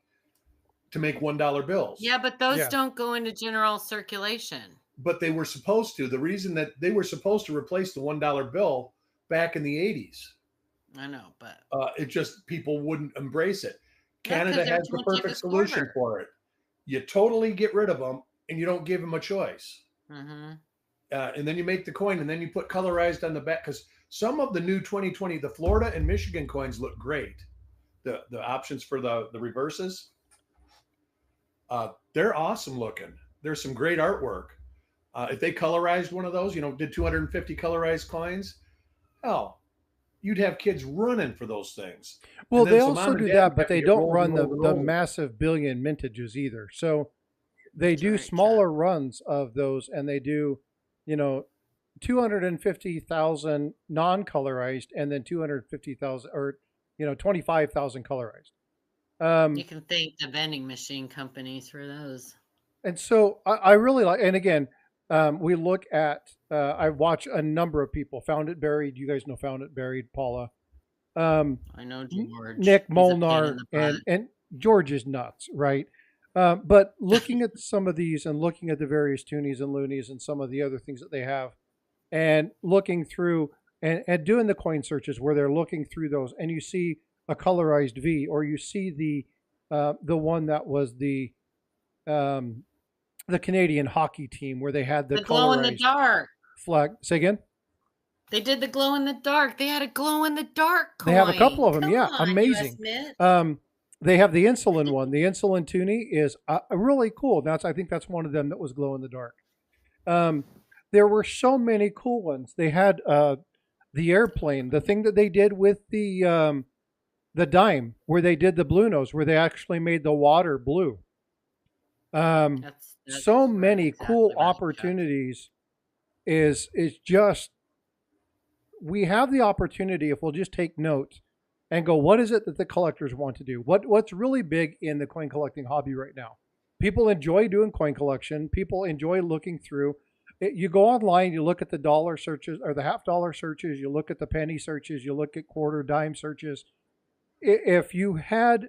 to make $1 bills? Yeah, but those don't go into general circulation. But they were supposed to. The reason that they were supposed to replace the $1 bill back in the 80s. I know, but it just people wouldn't embrace it. Canada has the perfect solution for it. You totally get rid of them, and you don't give them a choice. Mm-hmm. And then you make the coin, and then you put colorized on the back, because some of the new 2020, the Florida and Michigan coins look great. The options for the reverses, they're awesome looking. There's some great artwork. If they colorized one of those, did 250 colorized coins, you'd have kids running for those things. Well, they also do that, but they don't run the massive billion mintages either. So they do smaller runs of those, and they do, 250,000 non-colorized, and then 250,000 or 25,000 colorized. You can thank the vending machine companies for those. And so I really like, and again, we look at, I watch a number of people. Found It Buried. You guys know Found It Buried, Paula. I know George. Nick Molnar, and George is nuts, right? But looking at some of these and looking at the various toonies and loonies and some of the other things that they have, and looking through and doing the coin searches where they're looking through those, and you see a colorized V, or you see the one that was the Canadian hockey team where they had the glow in the dark flag. Say again? They did the glow in the dark. They had a glow in the dark coin. They have a couple of them. Amazing. They have the insulin one. The insulin toonie is really cool. I think that's one of them that was glow in the dark. There were so many cool ones. They had the airplane, the thing that they did with the dime, where they did the blue nose, where they actually made the water blue. That's so many cool opportunities. Is just, we have the opportunity, if we'll just take note and go, what is it that the collectors want to do? What's really big in the coin collecting hobby right now? People enjoy doing coin collection. People enjoy looking through. You go online, you look at the dollar searches or the $half searches, you look at the penny searches, you look at quarter, dime searches. If you had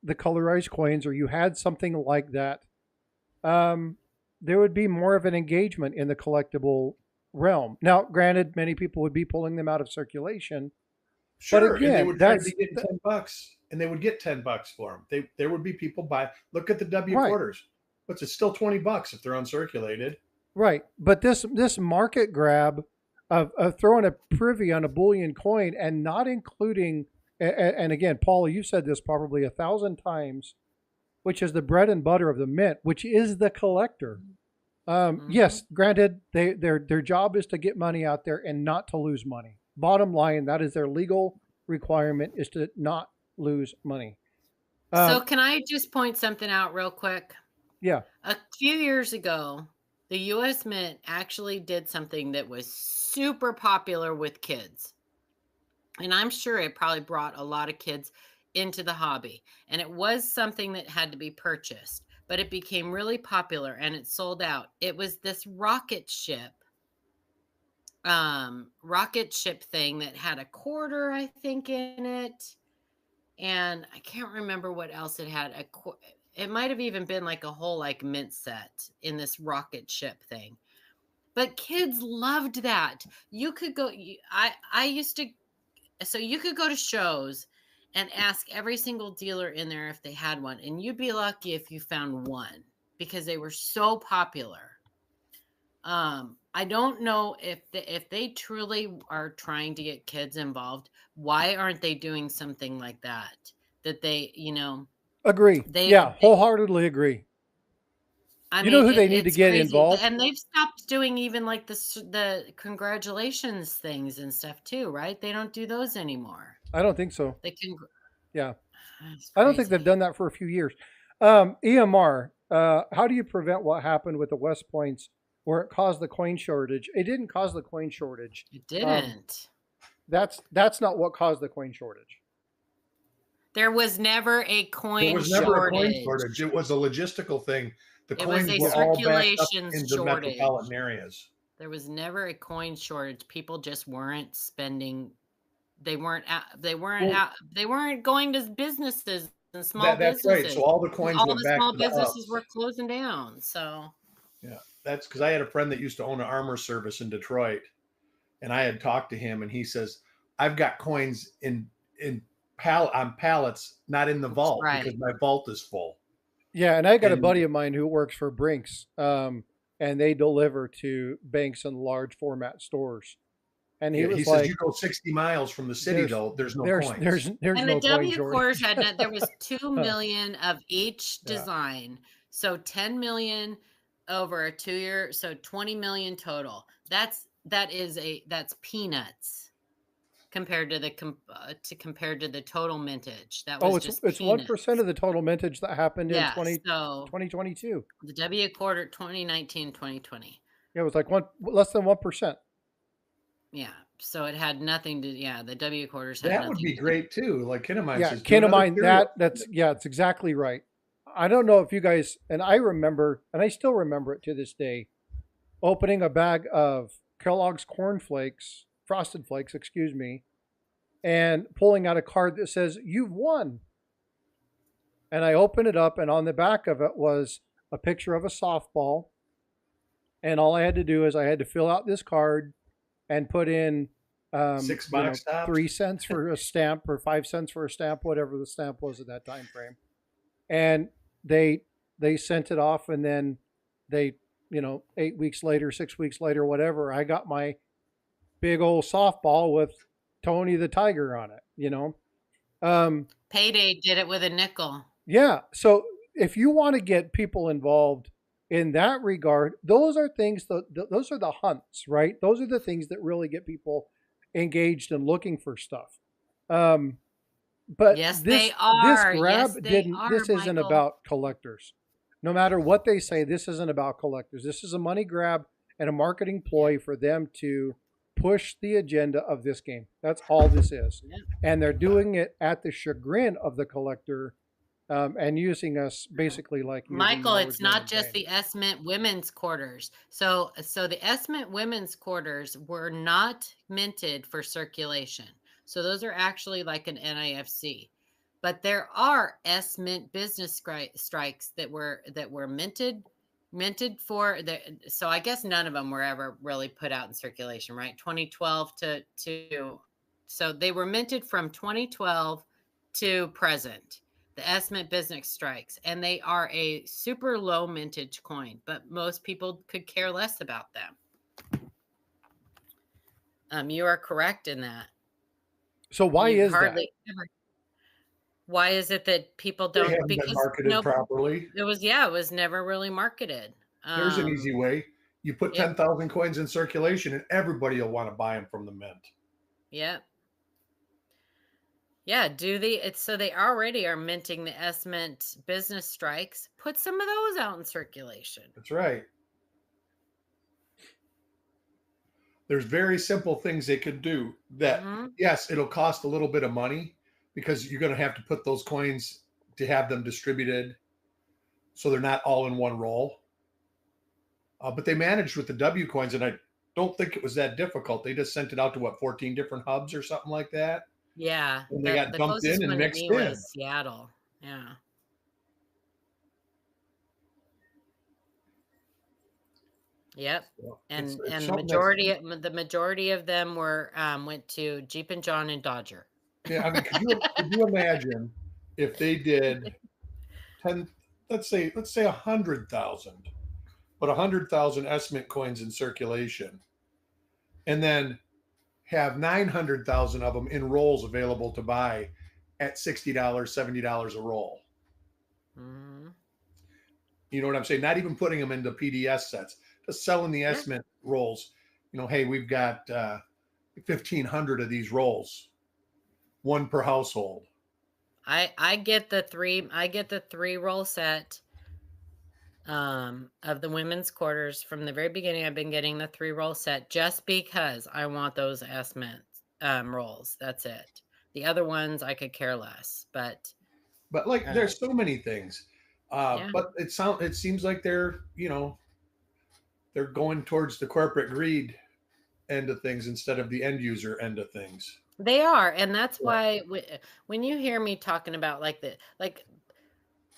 the colorized coins, or you had something like that, there would be more of an engagement in the collectible realm. Now, granted, many people would be pulling them out of circulation, but Sure, and they again, would try to be getting $10, and they would get $10 for them. There would be people buy. Look at the W right, quarters. But it's still $20 if they're uncirculated. right. But this market grab of throwing a privy on a bullion coin and not including, and again, Paula, you've said this probably 1,000 times, which is the bread and butter of the mint, which is the collector. Yes, granted, their job is to get money out there and not to lose money. Bottom line, that is their legal requirement, is to not lose money. So can I just point something out real quick? Yeah. A few years ago, the U.S. Mint actually did something that was super popular with kids. And I'm sure it probably brought a lot of kids into the hobby. And it was something that had to be purchased, but it became really popular and it sold out. It was this rocket ship thing that had a quarter, I think, in it. And I can't remember what else it had. It might have even been like a whole like mint set in this rocket ship thing. But kids loved that. You could go, I used to, so you could go to shows and ask every single dealer in there if they had one. And you'd be lucky if you found one because they were so popular. I don't know if they truly are trying to get kids involved. Why aren't they doing something like that? That they, Agree. Wholeheartedly agree. I you mean, know who they need to get crazy. involved? And they've stopped doing even like the congratulations things and stuff too, right? They don't do those anymore. I don't think so. Yeah. I don't think they've done that for a few years. EMR, how do you prevent what happened with the West Points where it caused the coin shortage? It didn't cause the coin shortage. It didn't. That's not what caused the coin shortage. There was never a coin shortage. It was a logistical thing. The coins were all backed up into metropolitan areas. There was never a coin shortage. People just weren't spending. They weren't going to businesses and small businesses. That's right. So all the coins went back to the businesses were closing down. So yeah, that's because I had a friend that used to own an armor service in Detroit, and I had talked to him, and he says, "I've got coins on pallets, not in the vault, because my vault is full." Yeah, and I got a buddy of mine who works for Brinks, and they deliver to banks and large format stores. And he says, you go 60 miles from the city, though, there's no coins. There's and no the W quarters there was 2 million of each design. So 10 million over a 2 year, so 20 million total. That's peanuts. Compared to the total mintage, that was it's 1% of the total mintage that happened in 2022. The W quarter 2019, 2020. Yeah, it was like less than 1%. Yeah, so it had nothing to. Yeah, the W quarters. That would be great too. Like Kinemine. Yeah, Kinemine. That's exactly right. I don't know if you guys, and I remember, and I still remember it to this day, opening a bag of Kellogg's cornflakes. Frosted Flakes, excuse me, and pulling out a card that says, "You've won." And I opened it up, and on the back of it was a picture of a softball. And all I had to do is I had to fill out this card and put in $6 3 cents for a stamp or 5 cents for a stamp, whatever the stamp was at that time frame. And they sent it off, and then they, 8 weeks later, 6 weeks later, whatever, I got my big old softball with Tony the Tiger on it, Payday did it with a nickel. Yeah. So if you want to get people involved in that regard, those are things those are the hunts, right? Those are the things that really get people engaged and looking for stuff. But yes, they are. This grab this isn't about collectors. No matter what they say, this isn't about collectors. This is a money grab and a marketing ploy for them to push the agenda of this game. That's all this is. Yeah. And they're doing it at the chagrin of the collector, and using us basically like Michael. It's not just the S-Mint women's quarters. So the S-Mint women's quarters were not minted for circulation. So those are actually like an NIFC. But there are S-Mint business strikes that were minted minted for the, so I guess none of them were ever really put out in circulation, right? 2012 to so they were minted from 2012 to present. The S-Mint Business Strikes, and they are a super low mintage coin, but most people could care less about them. You are correct in that. So why You is that? Why is it that people They don't? haven't been Because marketed properly. it was never really marketed. There's an easy way. You put Yep. 10,000 coins in circulation, and everybody will want to buy them from the mint. Yep. Yeah, so they already are minting the S-Mint Business Strikes. Put some of those out in circulation. That's right. There's very simple things they could do that, yes, it'll cost a little bit of money because you're going to have to put those coins to have them distributed so they're not all in one roll. But they managed with the W coins, and I don't think it was that difficult. They just sent it out to 14 different hubs or something like that. Yeah. And they got dumped in and mixed in. Was Seattle. Yeah. Yep. And the majority of them were went to Jeep and John and Dodger. Yeah, I mean, could you imagine if they did 10, let's say 100,000, but 100,000 S-Mint coins in circulation, and then have 900,000 of them in rolls available to buy at $60, $70 a roll. Mm-hmm. You know what I'm saying? Not even putting them into PDS sets, just selling the S-Mint rolls. You know, hey, we've got 1,500 of these rolls, one per household. I get the three roll set of the women's quarters from the very beginning. I've been getting the 3 roll set just because I want those S-Mint rolls. That's it. The other ones I could care less, but like there's so many things. But it seems like they're going towards the corporate greed end of things instead of the end user end of things. They are, and that's why when you hear me talking about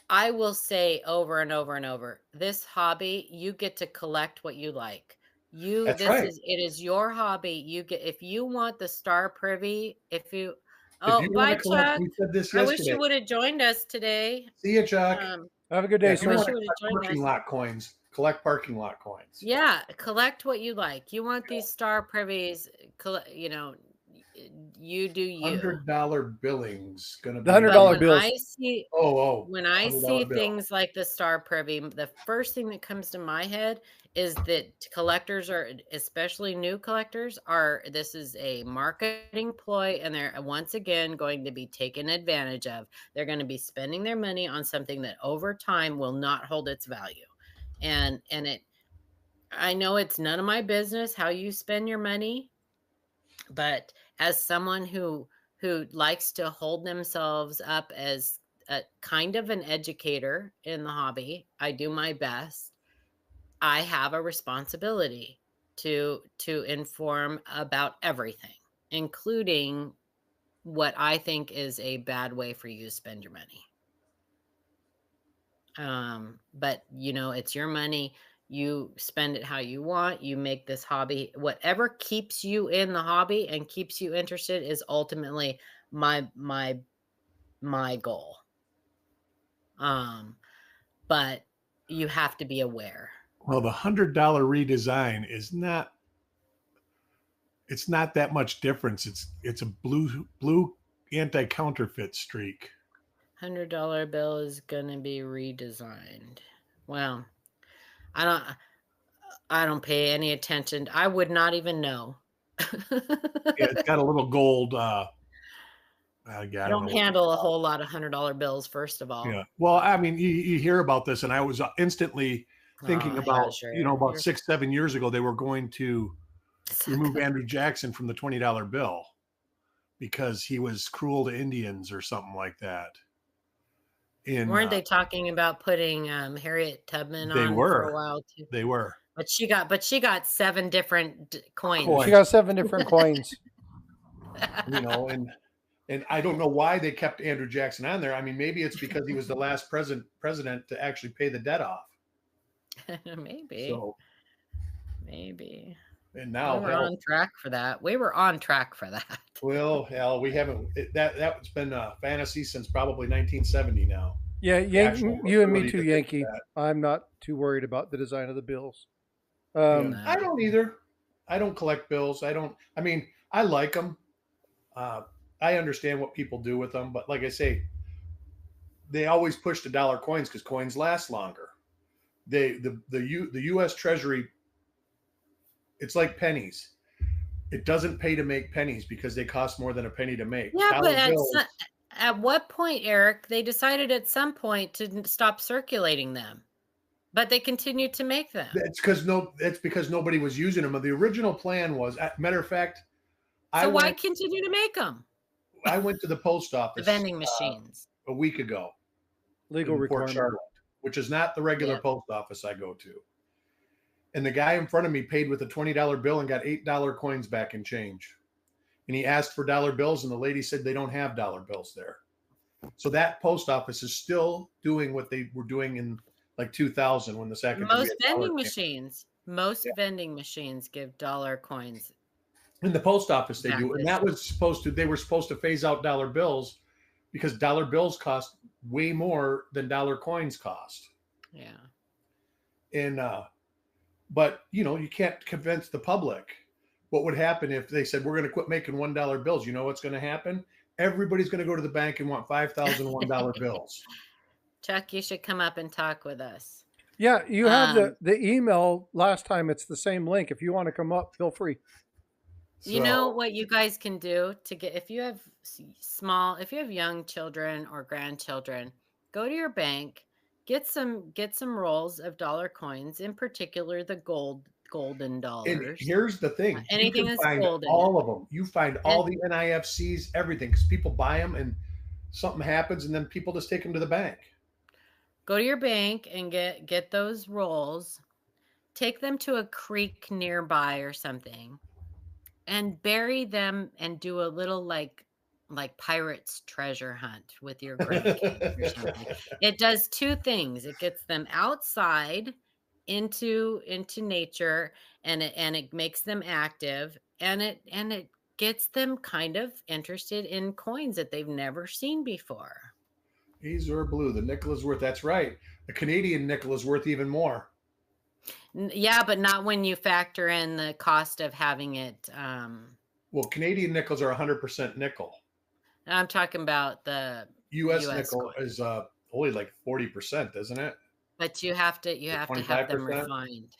I will say over and over and over, this hobby, you get to collect what you like. It is your hobby. You get, if you want the star privy, bye, Chuck. We said this I yesterday. wish you would have joined us today. See you, Chuck. Have a good day, sir. Parking lot coins. Collect parking lot coins. Yeah, collect what you like. You want these star privies, you do you. $100 billings gonna be the $100 bills. When I see things like the star privy, the first thing that comes to my head is that collectors are, especially new collectors, this is a marketing ploy, and they're once again going to be taken advantage of. They're going to be spending their money on something that over time will not hold its value. And I know it's none of my business how you spend your money, but as someone who likes to hold themselves up as a kind of an educator in the hobby, I do my best. I have a responsibility to inform about everything, including what I think is a bad way for you to spend your money. But it's your money. You spend it how you want. You make this hobby, whatever keeps you in the hobby and keeps you interested is ultimately my goal. But you have to be aware. Well, the $100 redesign is not. It's not that much difference. It's a blue anti-counterfeit streak. $100 bill is gonna be redesigned. Well, I don't pay any attention. I would not even know. It's got a little gold. I don't handle a whole lot of $100 bills, first of all. Yeah. Well, I mean, you hear about this, and I was instantly thinking about, about 6-7 years ago, they were going to remove Andrew Jackson from the $20 bill because he was cruel to Indians or something like that. Weren't they talking about putting Harriet Tubman on for a while too? They were. But she got 7 different coins. She got 7 different coins. And I don't know why they kept Andrew Jackson on there. I mean, maybe it's because he was the last president to actually pay the debt off. Maybe. So, Maybe. and We now, were hell, on track for that. We were on track for that. well, hell, we haven't, that's been a fantasy since probably 1970 now. Yeah, The actual you and me ability too, to do Yankee. that. I'm not too worried about the design of the bills. Yeah, No. I don't either. I don't collect bills. I mean, I like them. Uh, I understand what people do with them, but like I say, they always push the dollar coins because coins last longer. The U.S. Treasury, it's like pennies. It doesn't pay to make pennies because they cost more than a penny to make. Yeah, Dollar but bills, at what point, Eric, they decided at some point to stop circulating them, but they continued to make them. it's because nobody was using them. The original plan was, matter of fact, So why continue to make them? I went to the post The office vending machines. a week ago Legal in Port requirement. Charlotte, which is not the regular Yep. post office I go to. And the guy in front of me paid with a $20 bill and got $8 coins back in change. And he asked for dollar bills, and the lady said they don't have dollar bills there. So that post office is still doing what they were doing in like 2000 when the second Most vending machines give dollar coins. In the post office they do, and Exactly. that was they were supposed to phase out dollar bills because dollar bills cost way more than dollar coins cost. Yeah. And but you can't convince the public. What would happen if they said we're going to quit making $1 bills? You know what's going to happen? Everybody's going to go to the bank and want 5,000 $1 bills. Chuck, you should come up and talk with us. Yeah, you have the email last time. It's the same link. If you want to come up, feel free. You know what you guys can do to get, if you have young children or grandchildren, go to your bank, get some rolls of dollar coins, in particular the golden dollars. And here's the thing: anything you can that's find golden. all of them. You find all the NIFCs, everything, because people buy them, and something happens, and then people just take them to the bank. Go to your bank and get those rolls. Take them to a creek nearby or something, and bury them, and do a little like pirates treasure hunt with your grandkids or something. It does two things. It gets them outside into nature, and it makes them active, and it gets them kind of interested in coins that they've never seen before. These are blue. The nickel is worth. That's right. The Canadian nickel is worth even more. Yeah, but not when you factor in the cost of having it. Well, Canadian nickels are 100% nickel. I'm talking about the U.S. nickel coin. Is only like 40%, isn't it? But you have to have them refined.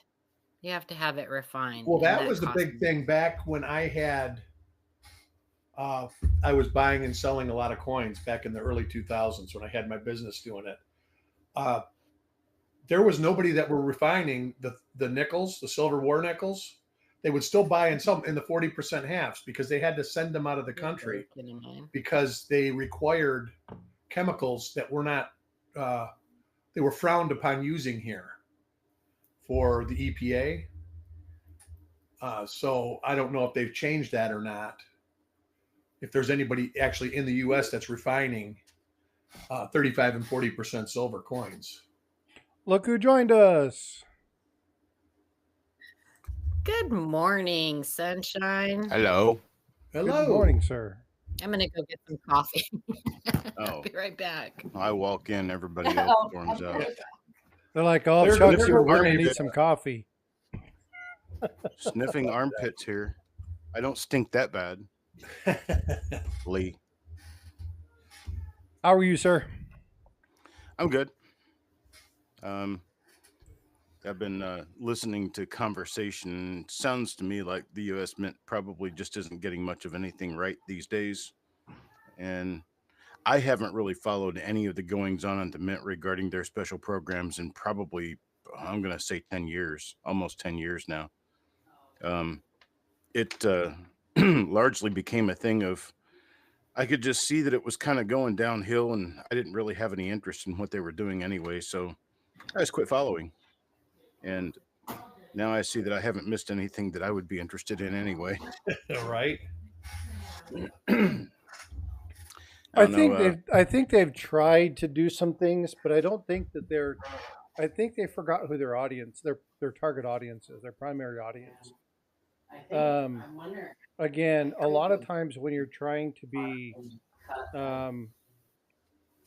You have to have it refined. Well, that was the big thing back when I had. I was buying and selling a lot of coins back in the early 2000s when I had my business doing it. There was nobody that were refining the nickels, the silver war nickels. They would still buy and sell in the 40% halves because they had to send them out of the country because they required chemicals that were not, they were frowned upon using here for the EPA. So I don't know if they've changed that or not. If there's anybody actually in the U.S. that's refining 35 and 40% silver coins. Look who joined us. Good morning, sunshine. Hello. Hello. Good morning, sir. I'm going to go get some coffee. Oh. I'll be right back. I walk in, everybody else storms out. They're like, oh, Chuck, we're going to need some coffee. Sniffing armpits here. I don't stink that bad. Lee. How are you, sir? I'm good. I've been listening to conversation. It sounds to me like the U.S. Mint probably just isn't getting much of anything right these days. And I haven't really followed any of the goings on at the Mint regarding their special programs in probably, I'm going to say 10 years, almost 10 years now. It largely became a thing of, I could just see that it was kind of going downhill, and I didn't really have any interest in what they were doing anyway. So I just quit following. And now I see that I haven't missed anything that I would be interested in anyway. Right. I think they've tried to do some things, but I don't think that they're I think they forgot who their audience, their target audience is, their primary audience. I think I'm wondering. Again, a lot of times when you're trying to be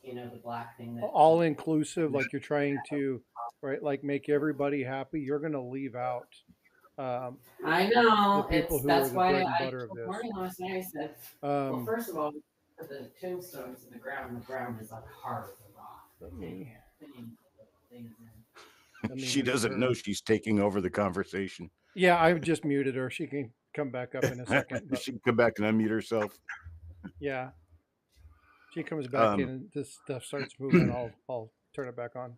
The black thing that all inclusive, like you're trying to, right, like make everybody happy, you're going to leave out I the know people who are that's the why bread and I butter of told this. Marty last night. I said, well, first of all, put the tombstones in the ground is like hard as a rock. Let me She mute doesn't her. know she's taking over the conversation. Yeah, I just muted her. She can come back up in a second. But She can come back and unmute herself. yeah, she comes back in and this stuff starts moving. I'll turn it back on.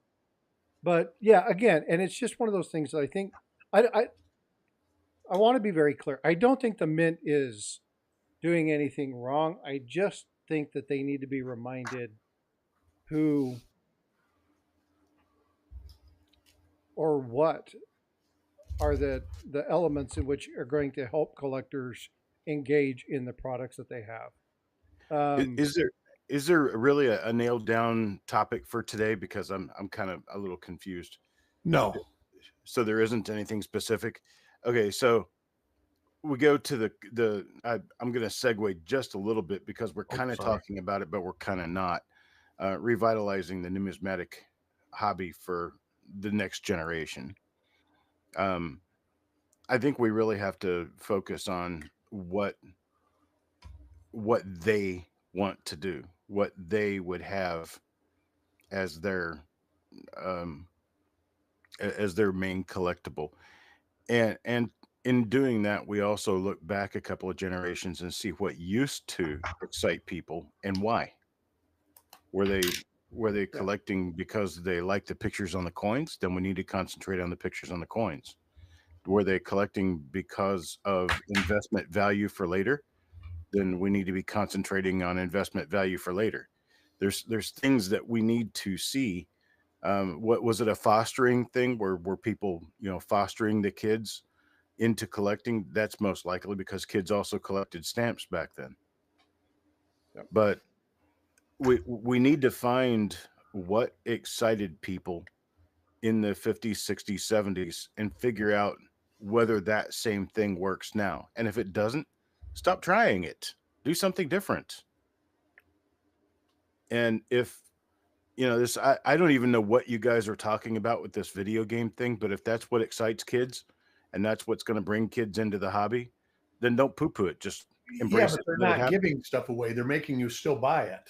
But yeah, again, and it's just one of those things that I think I want to be very clear. I don't think the Mint is doing anything wrong. I just think that they need to be reminded who or what are the elements in which are going to help collectors engage in the products that they have. Is there really a nailed down topic for today? Because I'm kind of a little confused. No. So there isn't anything specific. Okay, so we go to I'm going to segue just a little bit because we're kind of talking about it, but we're kind of not. Revitalizing the numismatic hobby for the next generation. I think we really have to focus on what they want to do, what they would have as their main collectible, and in doing that, we also look back a couple of generations and see what used to excite people and why. Were they collecting because they like the pictures on the coins? Then we need to concentrate on the pictures on the coins. Were they collecting because of investment value for later? Then we need to be concentrating on investment value for later. There's things that we need to see. What was it, a fostering thing where people, fostering the kids into collecting? That's most likely because kids also collected stamps back then. Yep. But we need to find what excited people in the 50s, 60s, 70s and figure out whether that same thing works now. And if it doesn't, stop trying it. Do something different. And if this, I don't even know what you guys are talking about with this video game thing, but if that's what excites kids and that's what's going to bring kids into the hobby, then don't poo-poo it. Just embrace it. They're not giving stuff away. They're making you still buy it.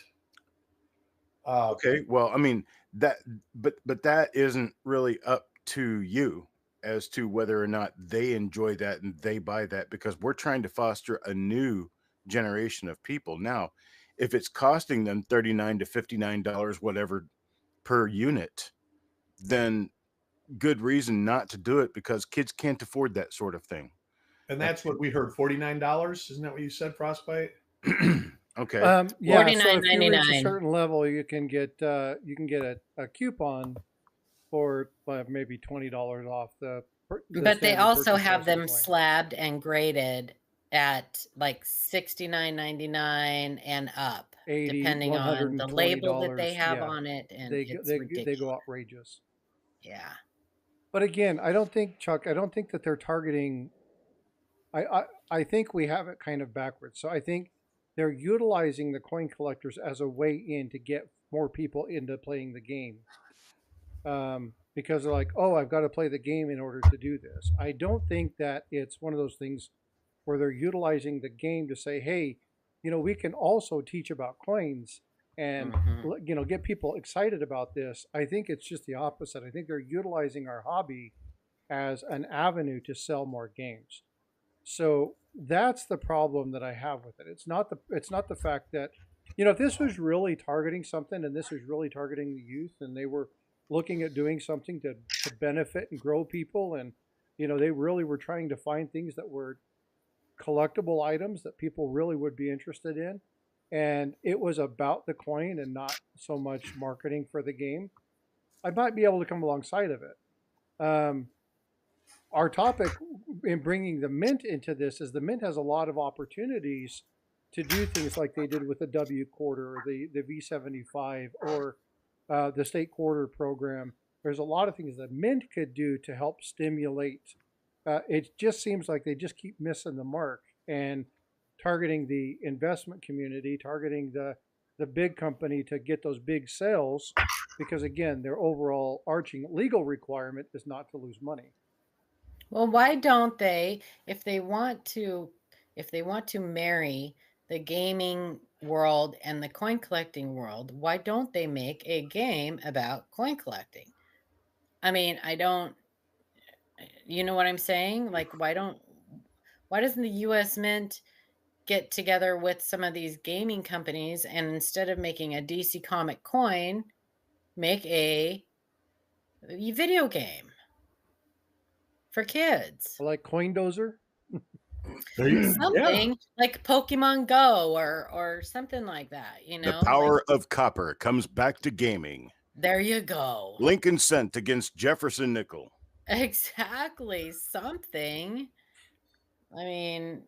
Okay. Well, I mean but that isn't really up to you as to whether or not they enjoy that and they buy that, because we're trying to foster a new generation of people. Now, if it's costing them $39 to $59, whatever, per unit, then good reason not to do it, because kids can't afford that sort of thing. And that's what we heard, $49. Isn't that what you said, Frostbite? Okay. Yeah. So if you reach a certain level, you can get a coupon for maybe $20 off the but they also have them slabbed and graded at like $69.99 and up, depending on the label that they have on it, and they go outrageous. Yeah. But again, I don't think, Chuck, that they're targeting. I think we have it kind of backwards. So I think they're utilizing the coin collectors as a way in to get more people into playing the game. Because they're like, oh, I've got to play the game in order to do this. I don't think that it's one of those things where they're utilizing the game to say, hey, we can also teach about coins and, get people excited about this. I think it's just the opposite. I think they're utilizing our hobby as an avenue to sell more games. So that's the problem that I have with it. It's not the fact that, if this was really targeting something and this was really targeting the youth and they were looking at doing something to benefit and grow people, and they really were trying to find things that were collectible items that people really would be interested in, and it was about the coin and not so much marketing for the game, I might be able to come alongside of it. Our topic in bringing the Mint into this is the Mint has a lot of opportunities to do things like they did with the W quarter or the V75 or the state quarter program, There's a lot of things that Mint could do to help stimulate. It just seems like they just keep missing the mark and targeting the investment community, targeting the big company to get those big sales, because again, their overall arching legal requirement is not to lose money. Well, why don't they, if they want to, marry the gaming world and the coin collecting world, why don't they make a game about coin collecting? I mean, I don't, you know what I'm saying? Like, why doesn't the US Mint get together with some of these gaming companies and instead of making a DC comic coin, make a video game for kids? Like Coindozer. Something like Pokemon Go or something like that, you The know? power of copper comes back to gaming. There you go. Lincoln Cent against Jefferson Nickel. Exactly, something. I mean,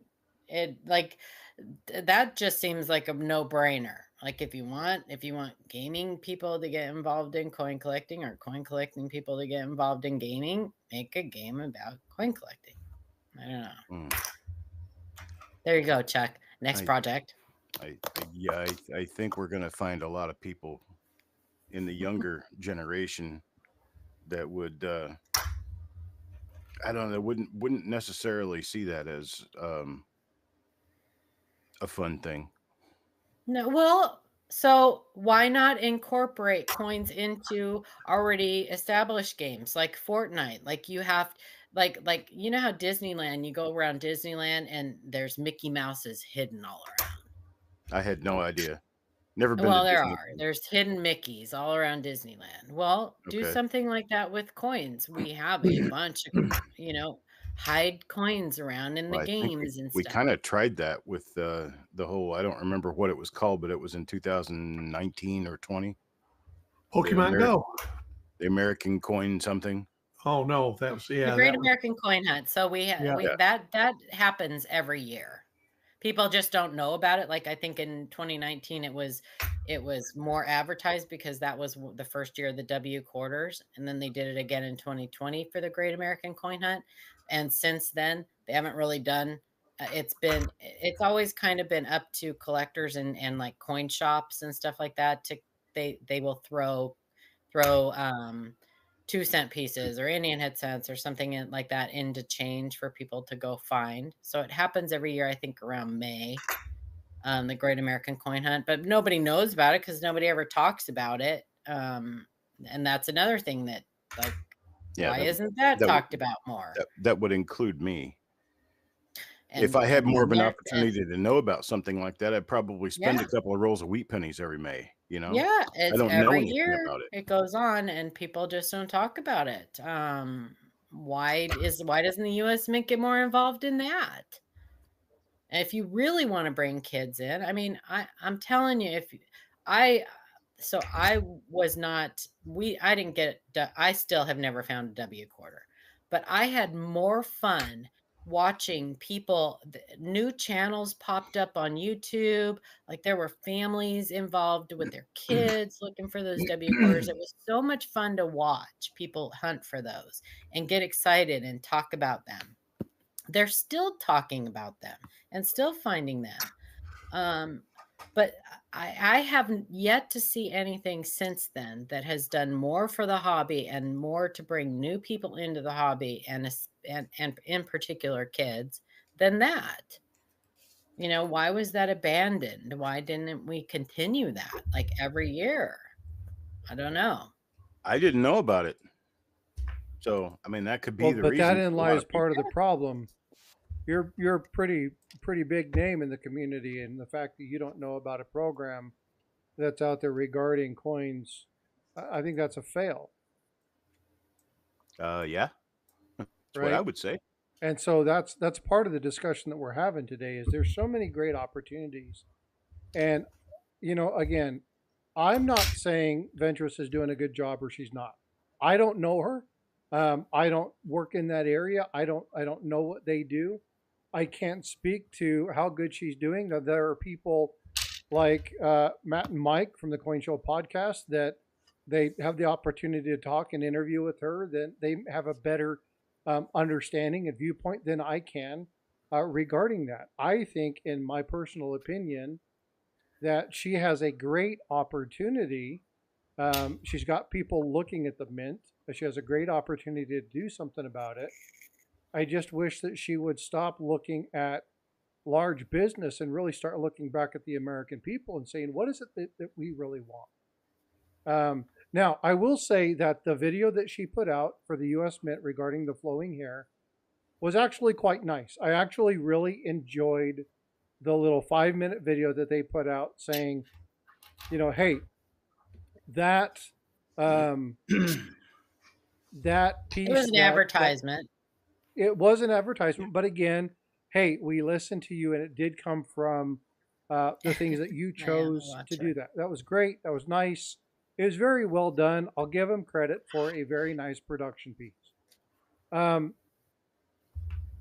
that just seems like a no-brainer. Like if you want gaming people to get involved in coin collecting or coin collecting people to get involved in gaming, make a game about coin collecting. I don't know. There you go, Chuck. Next project. I think we're going to find a lot of people in the younger generation that would I don't know, wouldn't necessarily see that as a fun thing. No, well, so why not incorporate coins into already established games like Fortnite? Like you have like you know how Disneyland, you go around Disneyland and there's Mickey Mouses hidden all around. I had no idea. Never been. Well, to there Disney. are. There's hidden Mickeys all around Disneyland. Well, do Okay. something like that with coins. We have a bunch of, hide coins around in the Well, I think games and we stuff. kind of tried that with the whole, I don't remember what it was called, but it was in 2019 or 20. Pokemon Go. The American coin something. Oh no, that was The Great American Coin Hunt. So that happens every year. People just don't know about it. Like I think in 2019 it was more advertised because that was the first year of the W quarters, and then they did it again in 2020 for the Great American Coin Hunt. And since then they haven't really done. It's always kind of been up to collectors and like coin shops and stuff like that. They will throw 2-cent pieces or Indian head cents or something like that into change for people to go find. So it happens every year, I think around May, the Great American Coin Hunt, but nobody knows about it because nobody ever talks about it. And that's another thing that why isn't that talked about more? That would include me. If I had more of an opportunity to know about something like that, I'd probably spend a couple of rolls of wheat pennies every May. Yeah, it's I don't know every anything year about it. It goes on, and people just don't talk about it. Why doesn't the U.S. Mint get more involved in that? And if you really want to bring kids in, I mean, I'm telling you, I didn't get it. I still have never found a W quarter, but I had more fun watching people. New channels popped up on YouTube. Like there were families involved with their kids looking for those W quarters. It was so much fun to watch people hunt for those and get excited and talk about them. They're still talking about them and still finding them. But I haven't yet to see anything since then that has done more for the hobby and more to bring new people into the hobby and in particular kids than that. Why was that abandoned? Why didn't we continue that like every year? I don't know. I didn't know about it. So, I mean, that could be the but reason. That in lies part of the problem. You're a pretty big name in the community, and the fact that you don't know about a program that's out there regarding coins, I think that's a fail. Yeah, that's right? What I would say. And so that's part of the discussion that we're having today. Is there's so many great opportunities, and again, I'm not saying Ventress is doing a good job or she's not. I don't know her. I don't work in that area. I don't know what they do. I can't speak to how good she's doing. There are people like Matt and Mike from the Coin Show podcast that they have the opportunity to talk and interview with her, then they have a better understanding and viewpoint than I can regarding that. I think, in my personal opinion, that she has a great opportunity. She's got people looking at the mint. She has a great opportunity to do something about it. I just wish that she would stop looking at large business and really start looking back at the American people and saying, what is it that we really want? Now, I will say that the video that she put out for the US Mint regarding the flowing hair was actually quite nice. I actually really enjoyed the little 5-minute video that they put out saying, hey, that um, that It was piece an that advertisement. it was an advertisement, but again, hey, we listened to you, and it did come from the things that you chose to do. That was great. That was nice. It was very well done. I'll give them credit for a very nice production piece.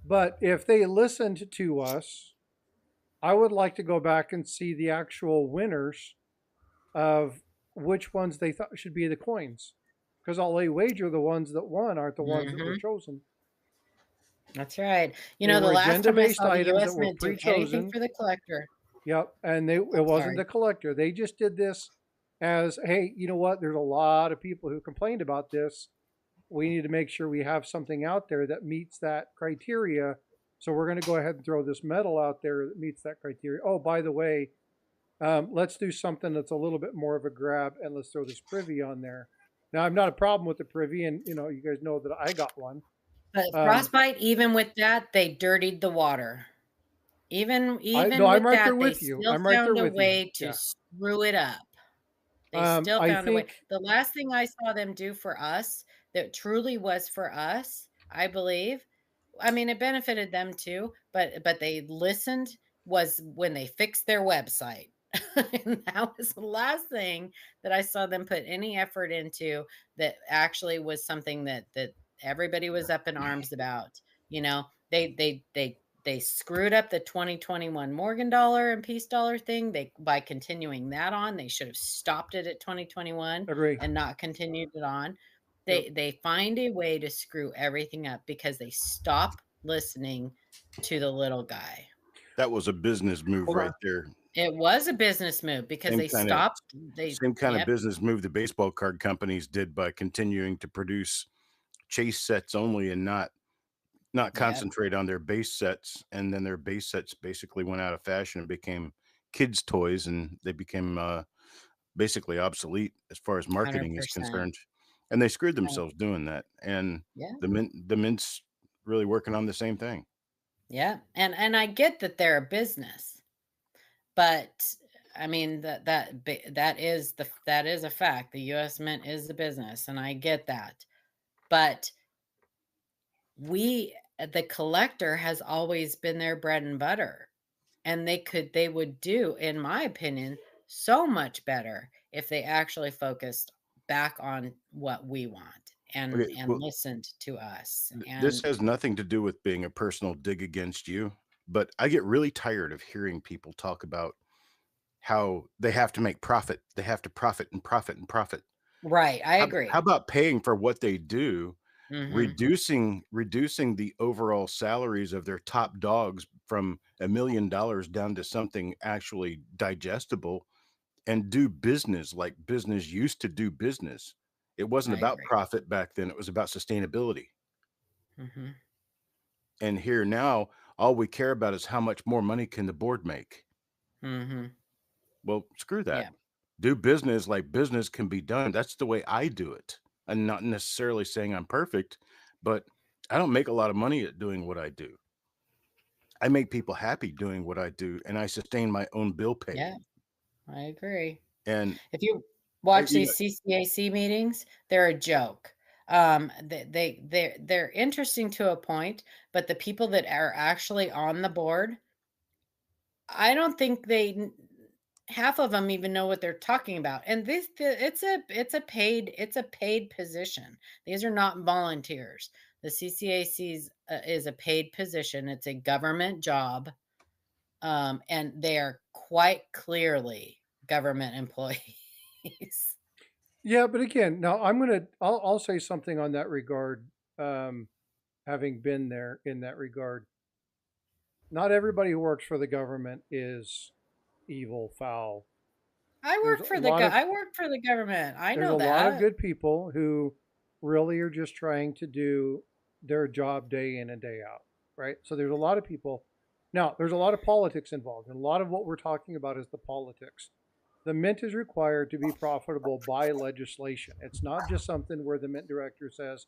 But if they listened to us, I would like to go back and see the actual winners of which ones they thought should be the coins, because I'll lay wager the ones that won aren't the ones that were chosen. That's right. They The were last time I agenda-based saw the items US that were Mint do anything pre-chosen. for the collector. Yep, and it wasn't the collector. They just did this as, hey, you know what? There's a lot of people who complained about this. We need to make sure we have something out there that meets that criteria. So we're going to go ahead and throw this metal out there that meets that criteria. Oh, by the way, let's do something that's a little bit more of a grab, and let's throw this privy on there. Now, I'm not a problem with the privy, and you guys know that I got one. But Frostbyte, even with that, they dirtied the water. Even no, with I'm right that, there they with you. still I'm right there found a with you. way to Yeah. screw it up. They still I found a way. think The last thing I saw them do for us that truly was for us, I believe, I mean, it benefited them too, but they listened, was when they fixed their website. And that was the last thing that I saw them put any effort into that actually was something that everybody was up in arms about. They screwed up the 2021 Morgan dollar and peace dollar thing. By continuing that on, they should have stopped it at 2021 agree. and not continued it on. Yep. They find a way to screw everything up because they stop listening to the little guy. That was a business move Hold right on. there. It was a business move because they stopped. Same kind of business move the baseball card companies did by continuing to produce chase sets only and not concentrate on their base sets. And then their base sets basically went out of fashion and became kids' toys, and they became basically obsolete as far as marketing is 100%. concerned. And they screwed themselves doing that. And the mint's really working on the same thing. Yeah. And I get that they're a business, but I mean that is a fact. The US Mint is a business, and I get that. But the collector has always been their bread and butter. And they would do, in my opinion, so much better if they actually focused back on what we want and listened to us. This has nothing to do with being a personal dig against you, but I get really tired of hearing people talk about how they have to make profit. They have to profit and profit and profit. Right. I agree. How about paying for what they do? Mm-hmm. Reducing the overall salaries of their top dogs from $1 million down to something actually digestible, and do business like business used to do business. It wasn't about profit back then. It was about sustainability. Mm-hmm. And here now, all we care about is how much more money can the board make. Mm-hmm. Well, screw that. Yeah. Do business like business can be done. That's the way I do it. I'm not necessarily saying I'm perfect, but I don't make a lot of money at doing what I do. I make people happy doing what I do, and I sustain my own bill pay. Yeah, I agree. And if you watch these CCAC meetings, they're a joke. They're interesting to a point, but the people that are actually on the board, I don't think half of them even know what they're talking about. And it's a paid position. These are not volunteers. The CCAC is a paid position. It's a government job, and they are quite clearly government employees. Yeah, but again, now I'll say something on that regard. Having been there in that regard, not everybody who works for the government is evil, foul. There's a lot of I work for the government. I there's a know lot of that. good people who really are just trying to do their job day in and day out, right? So there's a lot of people. Now, there's a lot of politics involved, and a lot of what we're talking about is the politics. The mint is required to be profitable by legislation. It's not just something where the mint director says,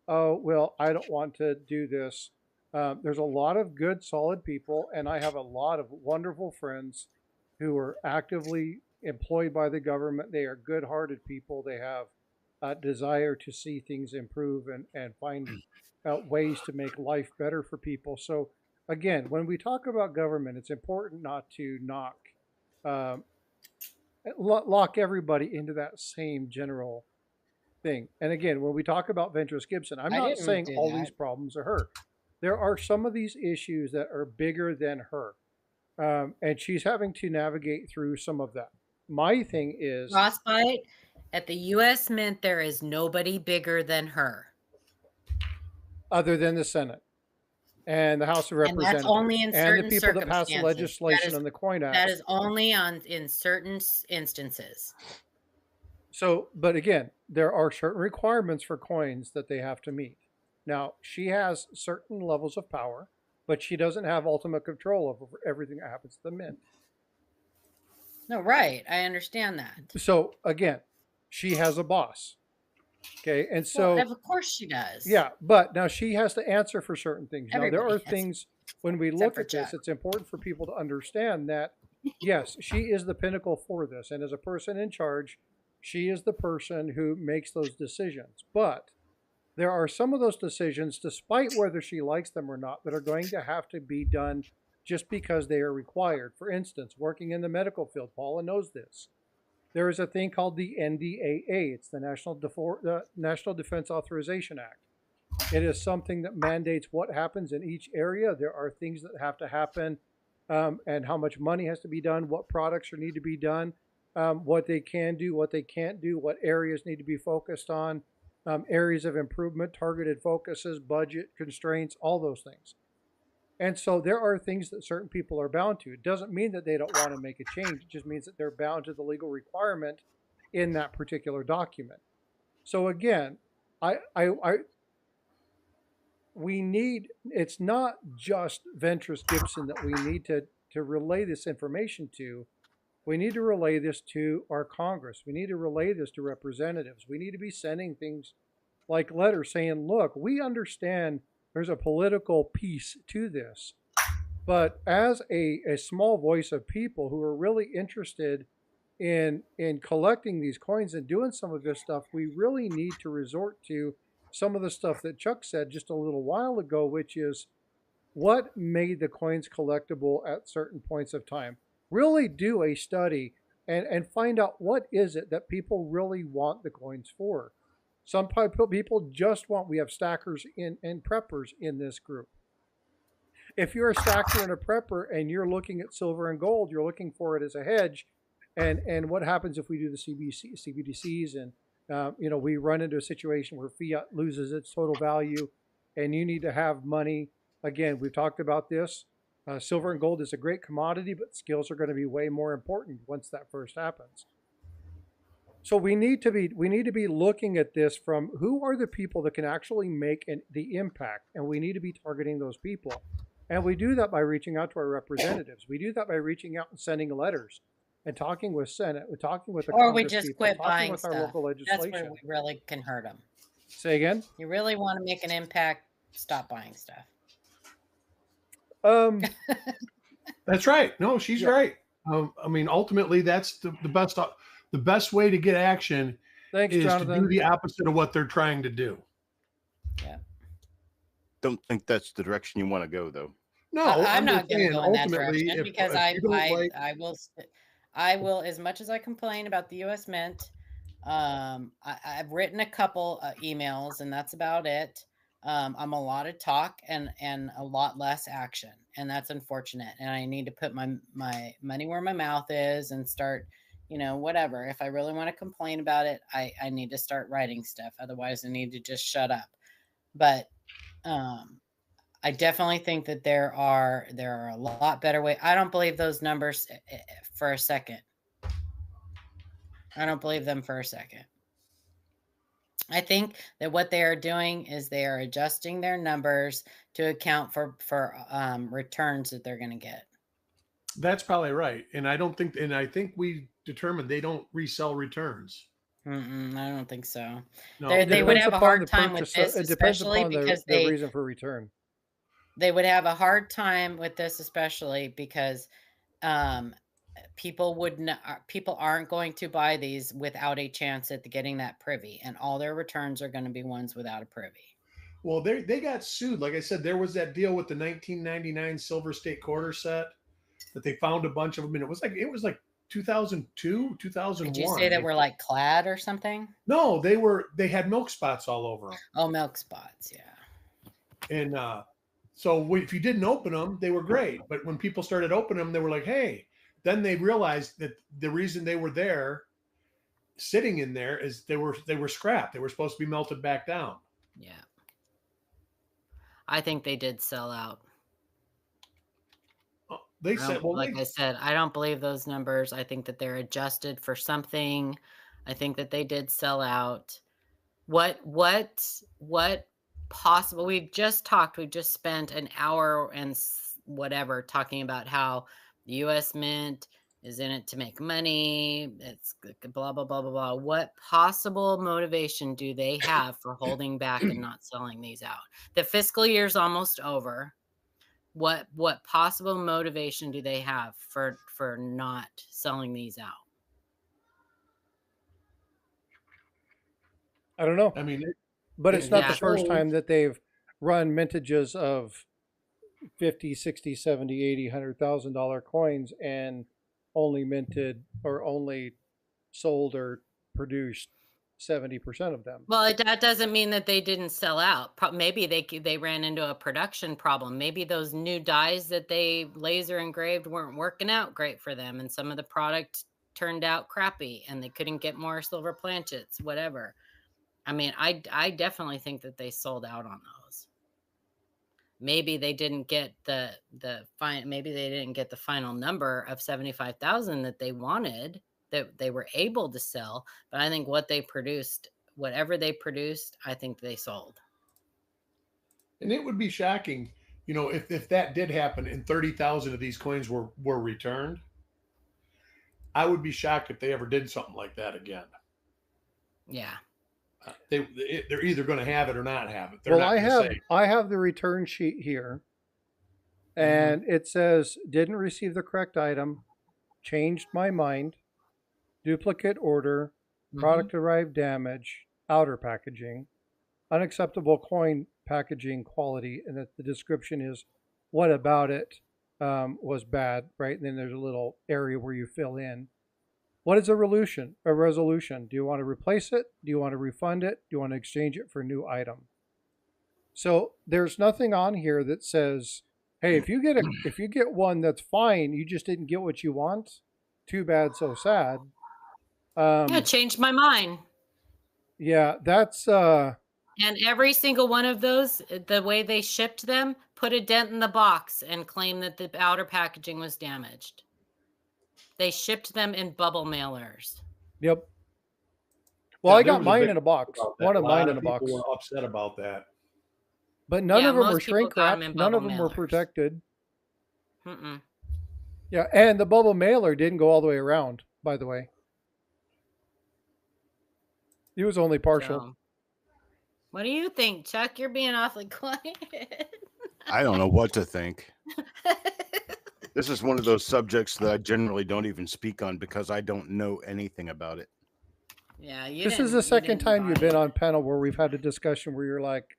oh, well, I don't want to do this. There's a lot of good, solid people, and I have a lot of wonderful friends who are actively employed by the government. They are good hearted people. They have a desire to see things improve and find ways to make life better for people. So, again, when we talk about government, it's important not to um, lock everybody into that same general thing. And again, when we talk about Ventress Gibson, I'm I not didn't saying do all these that. problems are her. There are some of these issues that are bigger than her, and she's having to navigate through some of that. My thing is, Frostbite, at the U.S. Mint, there is nobody bigger than her. other than the Senate and the House of And that's Representatives only in and the certain people that pass the circumstances. legislation on the Coin That Act. is only in certain instances. So, but again, there are certain requirements for coins that they have to meet. Now, she has certain levels of power, but she doesn't have ultimate control over everything that happens to the mint. No, right. I understand that. So again, she has a boss. Okay. And so, Well, of course she does. yeah, but now she has to answer for certain things. Now, there Everybody are has, things when we except look for at this, Chuck. it's important for people to understand that, yes, she is the pinnacle for this. And as a person in charge, she is the person who makes those decisions. But there are some of those decisions, despite whether she likes them or not, that are going to have to be done just because they are required. For instance, working in the medical field, Paula knows this. There is a thing called the NDAA. It's the National Defense Authorization Act. It is something that mandates what happens in each area. There are things that have to happen, and how much money has to be done, what products need to be done, what they can do, what they can't do, what areas need to be focused on, areas of improvement, targeted focuses, budget constraints, all those things. And so there are things that certain people are bound to. It doesn't mean that they don't want to make a change. It just means that they're bound to the legal requirement in that particular document. So again, I we need, it's not just Ventress Gibson that we need to relay this information to. We need to relay this to our Congress. We need to relay this to representatives. We need to be sending things like letters saying, look, we understand there's a political piece to this. But as a small voice of people who are really interested in collecting these coins and doing some of this stuff, we really need to resort to some of the stuff that Chuck said just a little while ago, which is what made the coins collectible at certain points of time. Really do a study and find out what is it that people really want the coins for. Some people just want, we have stackers and preppers in this group. If you're a stacker and a prepper and you're looking at silver and gold, you're looking for it as a hedge. And what happens if we do the CBDCs and we run into a situation where fiat loses its total value and you need to have money. Again, we've talked about this. Silver and gold is a great commodity, but skills are going to be way more important once that first happens. So we need to be looking at this from who are the people that can actually make the impact, and we need to be targeting those people. And we do that by reaching out to our representatives. We do that by reaching out and sending letters and talking with Senate, talking with the Or we Congress just people, quit talking buying with our stuff. local That's legislation. where we really can hurt them. Say again? You really want to make an impact, stop buying stuff. That's right. No, she's right. I mean, ultimately, that's the best way to get action. Thanks, is Jonathan. to do the opposite of what they're trying to do. Yeah. Don't think that's the direction you want to go, though. No, I'm not going to saying, go in that ultimately, direction because I will, as much as I complain about the U.S. Mint, I've written a couple emails and that's about it. I'm a lot of talk and a lot less action, and that's unfortunate. And I need to put my money where my mouth is and start you know, whatever. If I really want to complain about it, I need to start writing stuff. Otherwise, I need to just shut up. But I definitely think that there are a lot better way. I don't believe those numbers for a second. I don't believe them for a second. I think that what they are doing is they are adjusting their numbers to account for returns that they're going to get. That's probably right. And I think we determined they don't resell returns. I don't think so. No, They would Depends have a upon the hard time with purchase. this, It depends especially upon because the reason for return. they would have a hard time with this, especially because people aren't going to buy these without a chance at getting that privy, and all their returns are going to be ones without a privy. well, they got sued. Like I said, there was that deal with the 1999 Silver State Quarter set that they found a bunch of them, and it was like 2002, 2001. Could you say that we're like clad or something? No, they had milk spots all over them. Oh, milk spots, yeah. And so if you didn't open them, they were great. But when people started opening them, they were like, hey. Then they realized that the reason they were there, sitting in there, is they were scrapped. They were supposed to be melted back down. Yeah. I think they did sell out. They said, well, like I said, I don't believe those numbers. I think that they're adjusted for something. I think that they did sell out. What possible? We've just spent an hour and whatever talking about how the U.S. Mint is in it to make money. It's blah, blah, blah, blah, blah. What possible motivation do they have for holding back and not selling these out? The fiscal year's almost over. What possible motivation do they have for not selling these out? I don't know. I mean, but it's not the first time that they've run mintages of $50, $60, $70, $80, $100,000 coins and only minted or only sold or produced 70% of them. Well, that doesn't mean that they didn't sell out. Maybe they ran into a production problem. Maybe those new dies that they laser engraved weren't working out great for them, and some of the product turned out crappy, and they couldn't get more silver planchets, whatever. I mean, I definitely think that they sold out on those. Maybe they didn't get maybe they didn't get the final number of 75,000 that they wanted, that they were able to sell, but I think whatever they produced, I think they sold. And it would be shocking, you know, if that did happen and 30,000 of these coins were returned. I would be shocked if they ever did something like that again. Yeah. They're either going to have it or not have it. Well, I have the return sheet here, and it says didn't receive the correct item, changed my mind, duplicate order, product arrived damage, outer packaging, unacceptable coin packaging quality, and that the description is what about it was bad, right? And then there's a little area where you fill in. What is a resolution? Do you want to replace it? Do you want to refund it? Do you want to exchange it for a new item? So there's nothing on here that says, hey, if you get one that's fine, you just didn't get what you want. Too bad, so sad. Yeah, changed my mind. Yeah, that's and every single one of those, the way they shipped them, put a dent in the box and claimed that the outer packaging was damaged. They shipped them in bubble mailers. Yep. Well, I got mine in a box. One of mine in a box. People were upset about that. But none of them were shrink wrapped. None of them were protected. Yeah, and the bubble mailer didn't go all the way around, by the way. It was only partial. So, what do you think, Chuck? You're being awfully quiet. I don't know what to think. This is one of those subjects that I generally don't even speak on because I don't know anything about it. Yeah, this is the second time you've been on panel where we've had a discussion where you're like,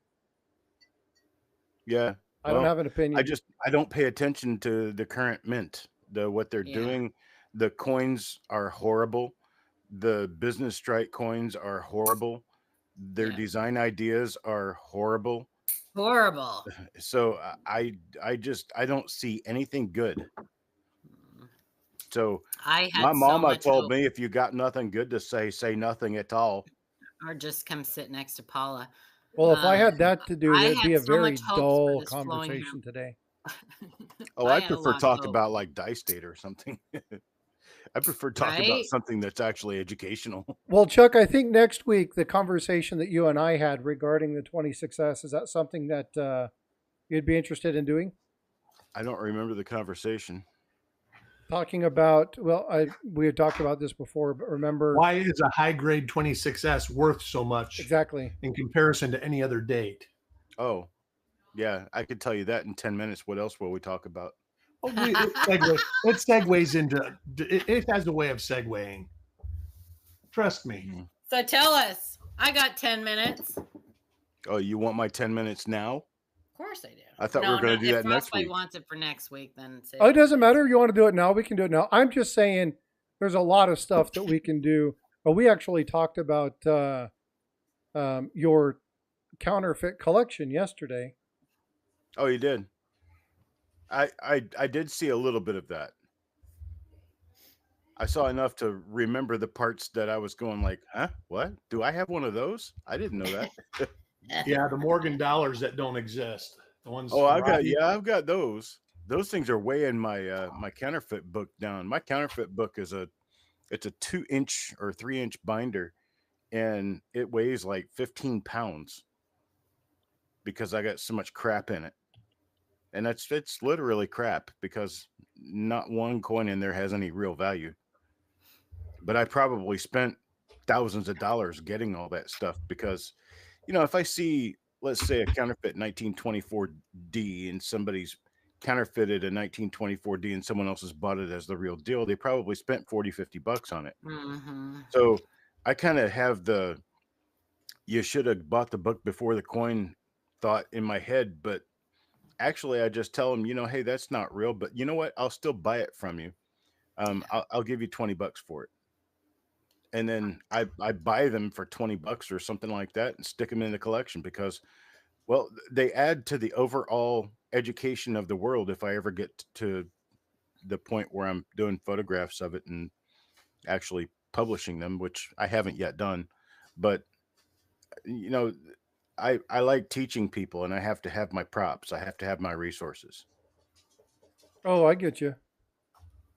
yeah, I don't have an opinion. I don't pay attention to the current mint, what they're doing. The coins are horrible. The business strike coins are horrible. Their design ideas are horrible. Horrible. So I don't see anything good. So I my had so mama much told hope. me, if you got nothing good to say nothing at all. Or just come sit next to Paula. Well, if I had that to do, I it'd had be a so very much hopes for dull this flowing conversation today. Oh, I I had a prefer lot of talk hope, about like dice data or something. I prefer talk about right? something that's actually educational. Well, Chuck, I think next week the conversation that you and I had regarding the 26S, is that something that you'd be interested in doing? I don't remember the conversation. Talking about, well, we had talked about this before, but remember Why is a high grade 26S worth so much exactly. in comparison to any other date? Oh, yeah, I could tell you that in 10 minutes. What else will we talk about? Oh, it segues into it has a way of segueing. Trust me. Mhm. So tell us. I got 10 minutes. Of Oh, you want my 10 minutes now? course I do. I thought we were going to do if that next Frostbyte week. wants it for next week, then say Oh, it doesn't matter. You want to do it now? We can do it now. I'm just saying there's a lot of stuff that we can do. But we actually talked about your counterfeit collection yesterday. Oh, you did. I did see a little bit of that. I saw enough to remember the parts that I was going like, huh? What? Do I have one of those? I didn't know that. Yeah, the Morgan dollars that don't exist. The ones Oh, I've got those. Those things are way in my my counterfeit book down. My counterfeit book is it's a 2-inch or 3-inch binder, and it weighs like 15 pounds because I got so much crap in it. And it's literally crap because not one coin in there has any real value. But I probably spent thousands of dollars getting all that stuff because, if I see, let's say, a counterfeit 1924D and somebody's counterfeited a 1924D and someone else has bought it as the real deal, they probably spent 40, 50 bucks on it. Mm-hmm. So I kind of have the you should have bought the book before the coin thought in my head, but actually I just tell them, hey, that's not real, but you know what? I'll still buy it from you. I'll give you 20 bucks for it. And then I buy them for 20 bucks or something like that and stick them in the collection because, well, they add to the overall education of the world if I ever get to the point where I'm doing photographs of it and actually publishing them, which I haven't yet done. But you know, I like teaching people, and I have to have my props. I have to have my resources. Oh, I get you.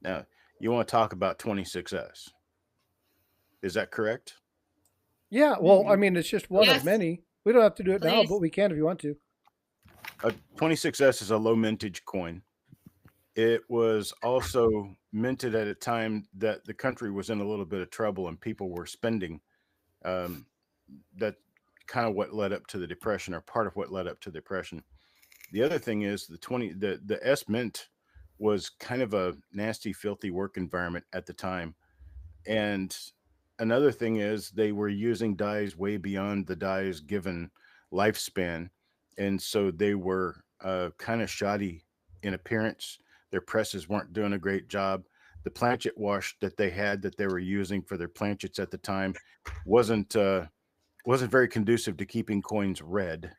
Now, you want to talk about 26S? Is that correct? Yeah. Well, I mean, it's just one of Yes, many. We don't have to do it now, please. but we can if you want to. A 26S is a low mintage coin. It was also minted at a time that the country was in a little bit of trouble and people were spending. Um, that kind of what led up to the depression, or part of what led up to the depression. The other thing is the S Mint was kind of a nasty, filthy work environment at the time. And another thing is they were using dyes way beyond the dyes given lifespan. And so they were kind of shoddy in appearance. Their presses weren't doing a great job. The planchet wash that they were using for their planchets at the time wasn't very conducive to keeping coins red.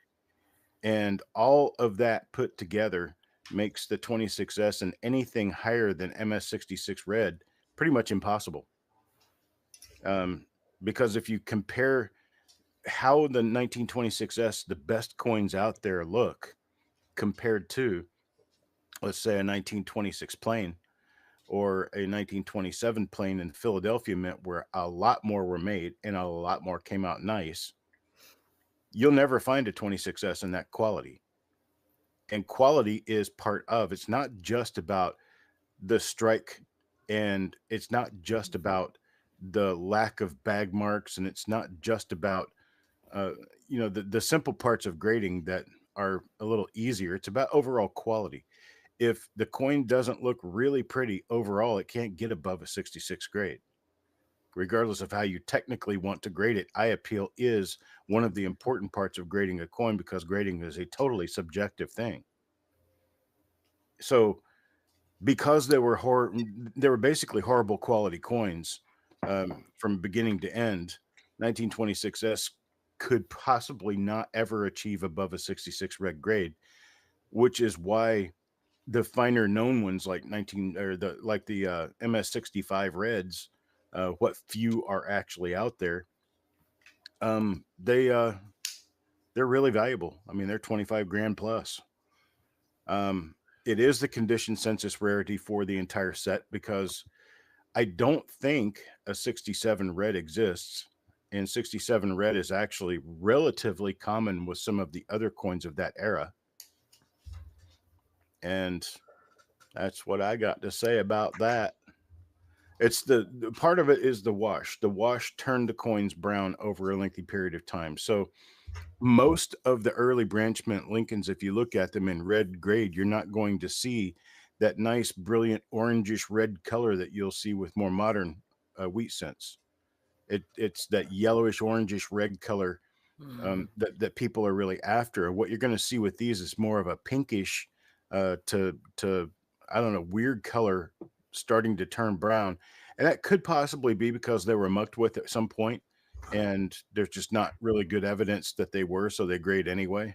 And all of that put together makes the 26S and anything higher than MS66 red pretty much impossible. Um, because if you compare how the 1926S, the best coins out there look compared to, let's say, a 1926 plain or a 1927 plain in Philadelphia Mint, where a lot more were made and a lot more came out nice, you'll never find a 26S in that quality. And quality is part of, it's not just about the strike, and it's not just about the lack of bag marks, and it's not just about uh, the simple parts of grading that are a little easier. It's about overall quality. If the coin doesn't look really pretty overall, it can't get above a 66 grade, regardless of how you technically want to grade it. Eye appeal is one of the important parts of grading a coin because grading is a totally subjective thing. So because they were basically horrible quality coins from beginning to end, 1926S could possibly not ever achieve above a 66 red grade, which is why the finer known ones like the MS65 reds, what few are actually out there, they're really valuable. I mean, they're 25 grand plus. It is the condition census rarity for the entire set because I don't think a 67 red exists, and 67 red is actually relatively common with some of the other coins of that era. And that's what I got to say about that. It's the part of it is the wash. The wash turned the coins brown over a lengthy period of time. So most of the early branch mint Lincolns, if you look at them in red grade, you're not going to see that nice, brilliant orangish red color that you'll see with more modern wheat cents. It's that yellowish, orangish red color that people are really after. What you're going to see with these is more of a pinkish to I don't know, weird color starting to turn brown. And that could possibly be because they were mucked with at some point and there's just not really good evidence that they were, so they grade anyway.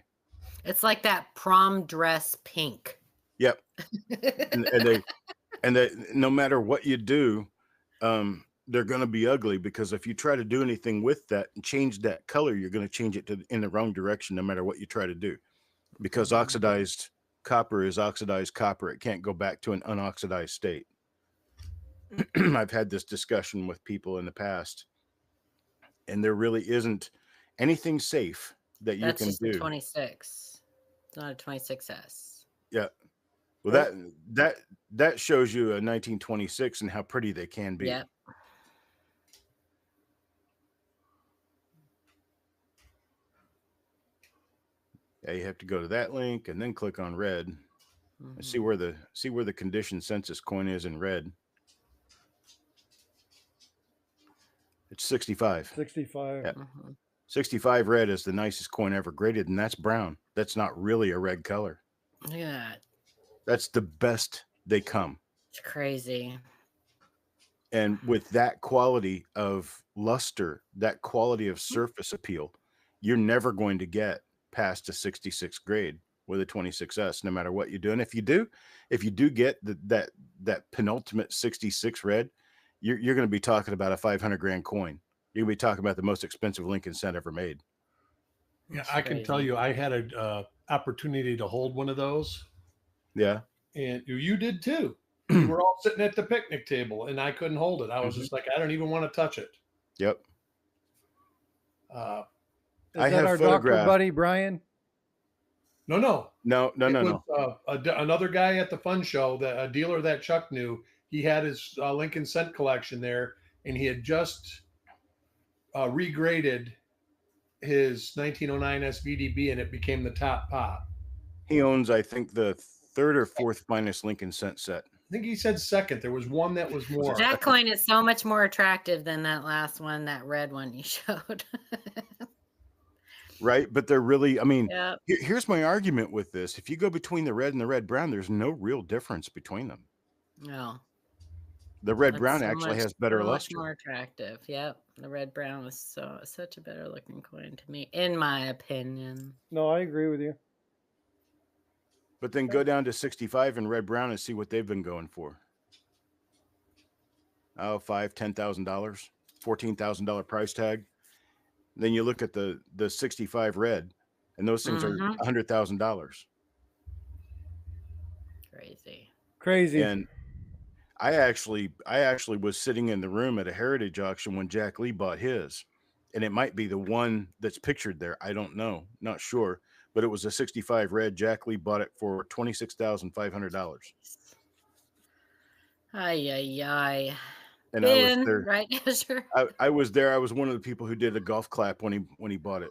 It's like that prom dress pink. Yep. and they no matter what you do, they're going to be ugly because if you try to do anything with that and change that color, you're going to change it in the wrong direction no matter what you try to do. Because oxidized copper is oxidized copper. It can't go back to an unoxidized state. I've had this discussion with people in the past, and there really isn't anything safe that you That's can just do. A 26. It's not a 26S. Yeah. Well, that shows you a 1926 and how pretty they can be. Yeah. Yeah, you have to go to that link and then click on red and see where the condition census coin is in red. It's 65. 65. Yeah. 65 red is the nicest coin ever graded, and that's brown. That's not really a red color. Yeah. That's the best they come. It's crazy. And with that quality of luster, that quality of surface appeal, you're never going to get past a 66 grade with a 26S, no matter what you do. And if you do get that penultimate 66 red, you're going to be talking about a 500 grand coin. You're going to be talking about the most expensive Lincoln cent ever made. Yeah, I can tell you, I had an opportunity to hold one of those. Yeah. And you did too. We were all sitting at the picnic table and I couldn't hold it. I was just like, I don't even want to touch it. Yep. Is that our doctor buddy, Brian? No. No. Another guy at the fun show, a dealer that Chuck knew, he had his Lincoln cent collection there, and he had just regraded his 1909 SVDB, and it became the top pop. He owns, I think, the third or fourth finest Lincoln cent set. I think he said second. There was one that was more. That coin is so much more attractive than that last one, that red one you showed. Right, but they're really, I mean, Yep. Here's my argument with this. If you go between the red and the red brown, there's no real difference between them. No. The red brown actually has better luster. Much more attractive. Yep. The red brown was such a better looking coin to me, in my opinion. No, I agree with you. But then go down to 65 and red brown and see what they've been going for. Oh, $5,000, $10,000, $14,000 price tag. Then you look at the 65 red, and those things are $100,000. Crazy. And I actually was sitting in the room at a heritage auction when Jack Lee bought his, and it might be the one that's pictured there. I don't know, not sure, but it was a 65 red. Jack Lee bought it for $26,500. Ay. And Ben, I was there. Right? Sure. I was there. I was one of the people who did a golf clap when he bought it.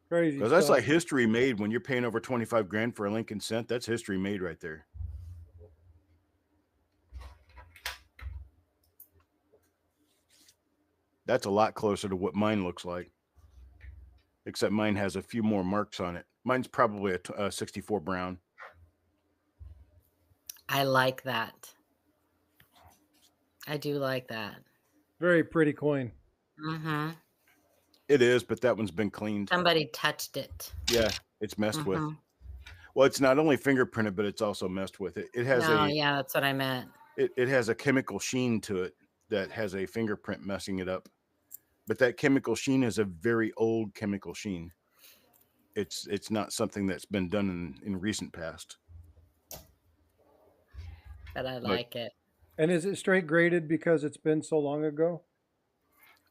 Crazy. Because that's like history made when you're paying over 25 grand for a Lincoln cent. That's history made right there. That's a lot closer to what mine looks like. Except mine has a few more marks on it. Mine's probably a 64 brown. I like that. I do like that. Very pretty coin. It is, but that one's been cleaned. Somebody touched it. Yeah, it's messed with. Well, it's not only fingerprinted, but it's also messed with. It has No, yeah, that's what I meant. it has a chemical sheen to it that has a fingerprint messing it up. But that chemical sheen is a very old chemical sheen. It's not something that's been done in recent past. But I But like it. And is it straight graded because it's been so long ago?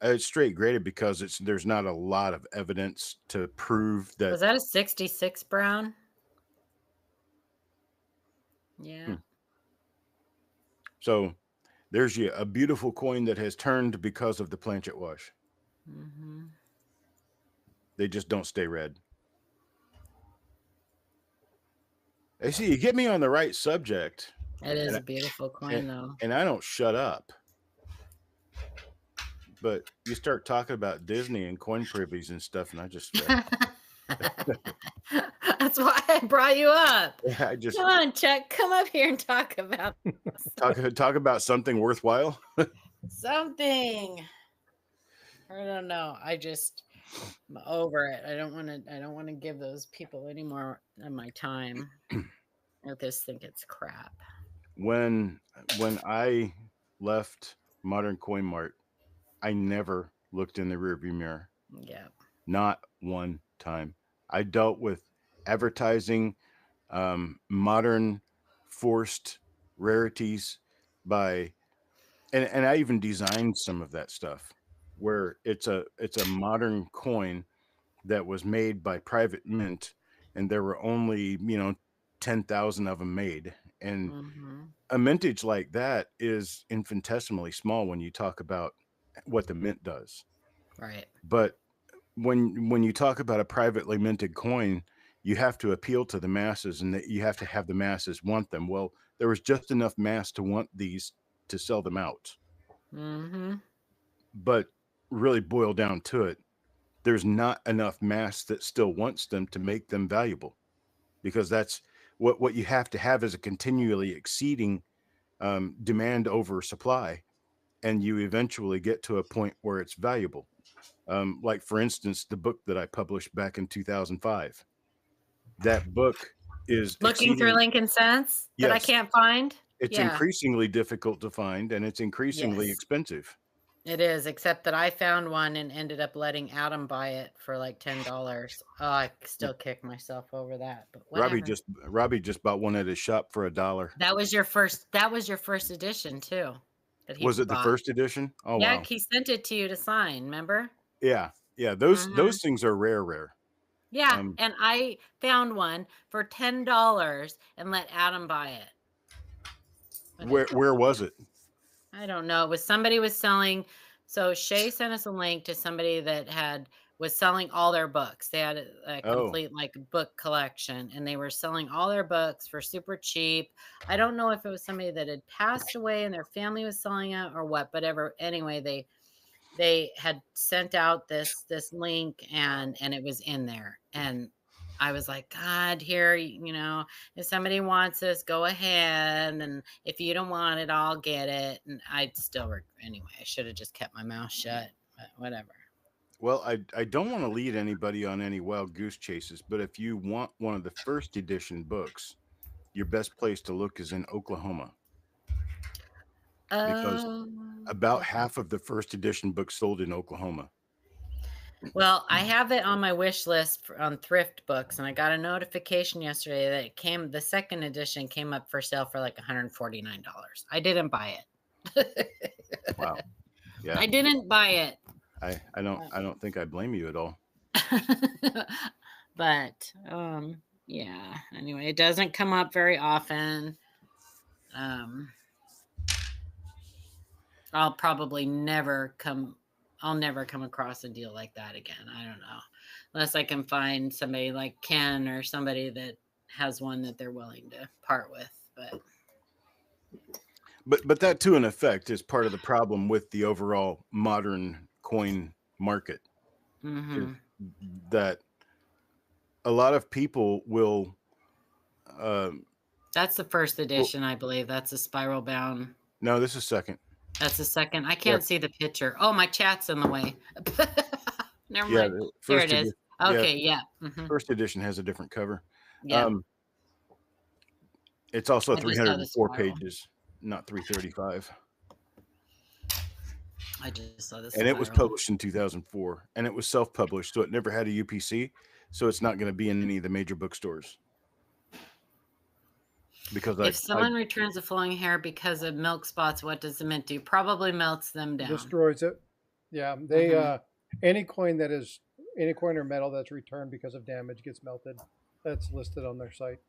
it's straight graded because there's not a lot of evidence to prove that. Was that a 66 brown? Yeah. Hmm. So there's a beautiful coin that has turned because of the planchet wash. Mm-hmm. They just don't stay red. I see, you get me on the right subject. It is And a beautiful coin, though. And I don't shut up. But you start talking about Disney and coin privies and stuff, and I just That's why I brought you up. I just Come on, Chuck, come up here and talk about talk about something worthwhile. something. I don't know. I'm over it. I don't want to give those people any more of my time. I just think it's crap. When I left Modern Coin Mart, I never looked in the rearview mirror. Yeah. Not one time. I dealt with advertising, modern forced rarities by, and I even designed some of that stuff where it's a modern coin that was made by private mint, and there were only 10,000 of them made, and Mm-hmm. a mintage like that is infinitesimally small when you talk about what the mint does. Right. But when you talk about a privately minted coin, you have to appeal to the masses, and that you have to have the masses want them. Well, there was just enough mass to want these to sell them out. Mm-hmm. But really boil down to it, there's not enough mass that still wants them to make them valuable, because that's what you have to have is a continually exceeding demand over supply, and you eventually get to a point where it's valuable. Like, for instance, the book that I published back in 2005. That book is Looking through exceeding. Lincoln Cents that I Yes, can't find. it's Yeah. increasingly difficult to find, and it's increasingly Yes. expensive. It is, except that I found one and ended up letting Adam buy it for like $10. Oh, I still kick myself over that. But whatever. Robbie just bought one at his shop for $1. That was your first edition too. That he Was it the bought. first edition? Oh Yeah, wow. he sent it to you to sign, remember? Yeah. Mhm. Those things are rare. Yeah, and I found one for $10 and let Adam buy it. Where was it? I don't know. It was somebody was selling. So Shay sent us a link to somebody that was selling all their books. They had a complete like book collection, and they were selling all their books for super cheap. I don't know if it was somebody that had passed away and their family was selling it or what, but anyway, they had sent out this link and it was in there, and I was like, God, here, if somebody wants this, go ahead, and if you don't want it, I'll get it. And anyway, I should have just kept my mouth shut, but whatever. Well, I don't want to lead anybody on any wild goose chases, but if you want one of the first edition books, your best place to look is in Oklahoma, because about half of the first edition books sold in Oklahoma. Well, I have it on my wish list on Thrift Books, and I got a notification yesterday that the second edition came up for sale for like $149. I didn't buy it. Wow. Yeah. I didn't buy it. I don't think I blame you at all. But yeah. Anyway, it doesn't come up very often. I'll never come across a deal like that again. I don't know, unless I can find somebody like Ken or somebody that has one that they're willing to part with. But that too, in effect, is part of the problem with the overall modern coin market. Mm-hmm. That a lot of people will. That's the first edition, I believe. That's a spiral bound. No, this is second. That's the second. I can't see the picture. Oh, my chat's in the way. Never mind. There it is. Okay, yeah. Mm-hmm. First edition has a different cover. Yeah. It's also I just saw the 304 spiral. pages, not 335. I just saw this. And it was published in 2004, and it was self-published, so it never had a UPC, so it's not going to be in any of the major bookstores. Because If someone returns a flowing hair because of milk spots, what does the mint do? Probably melts them down. Destroys it. Yeah, they any coin or metal that's returned because of damage gets melted. That's listed on their site.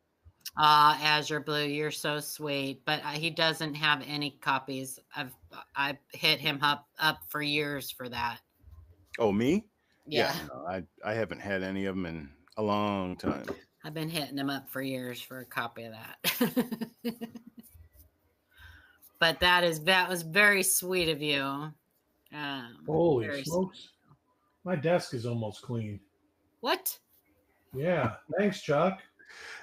Azure Blue, you're so sweet, but he doesn't have any copies. I've hit him up for years for that. Oh, me? Yeah. No, I haven't had any of them in a long time. I've been hitting him up for years for a copy of that. But that was very sweet of you. Holy smokes! My desk is almost clean. What? Yeah, thanks, Chuck.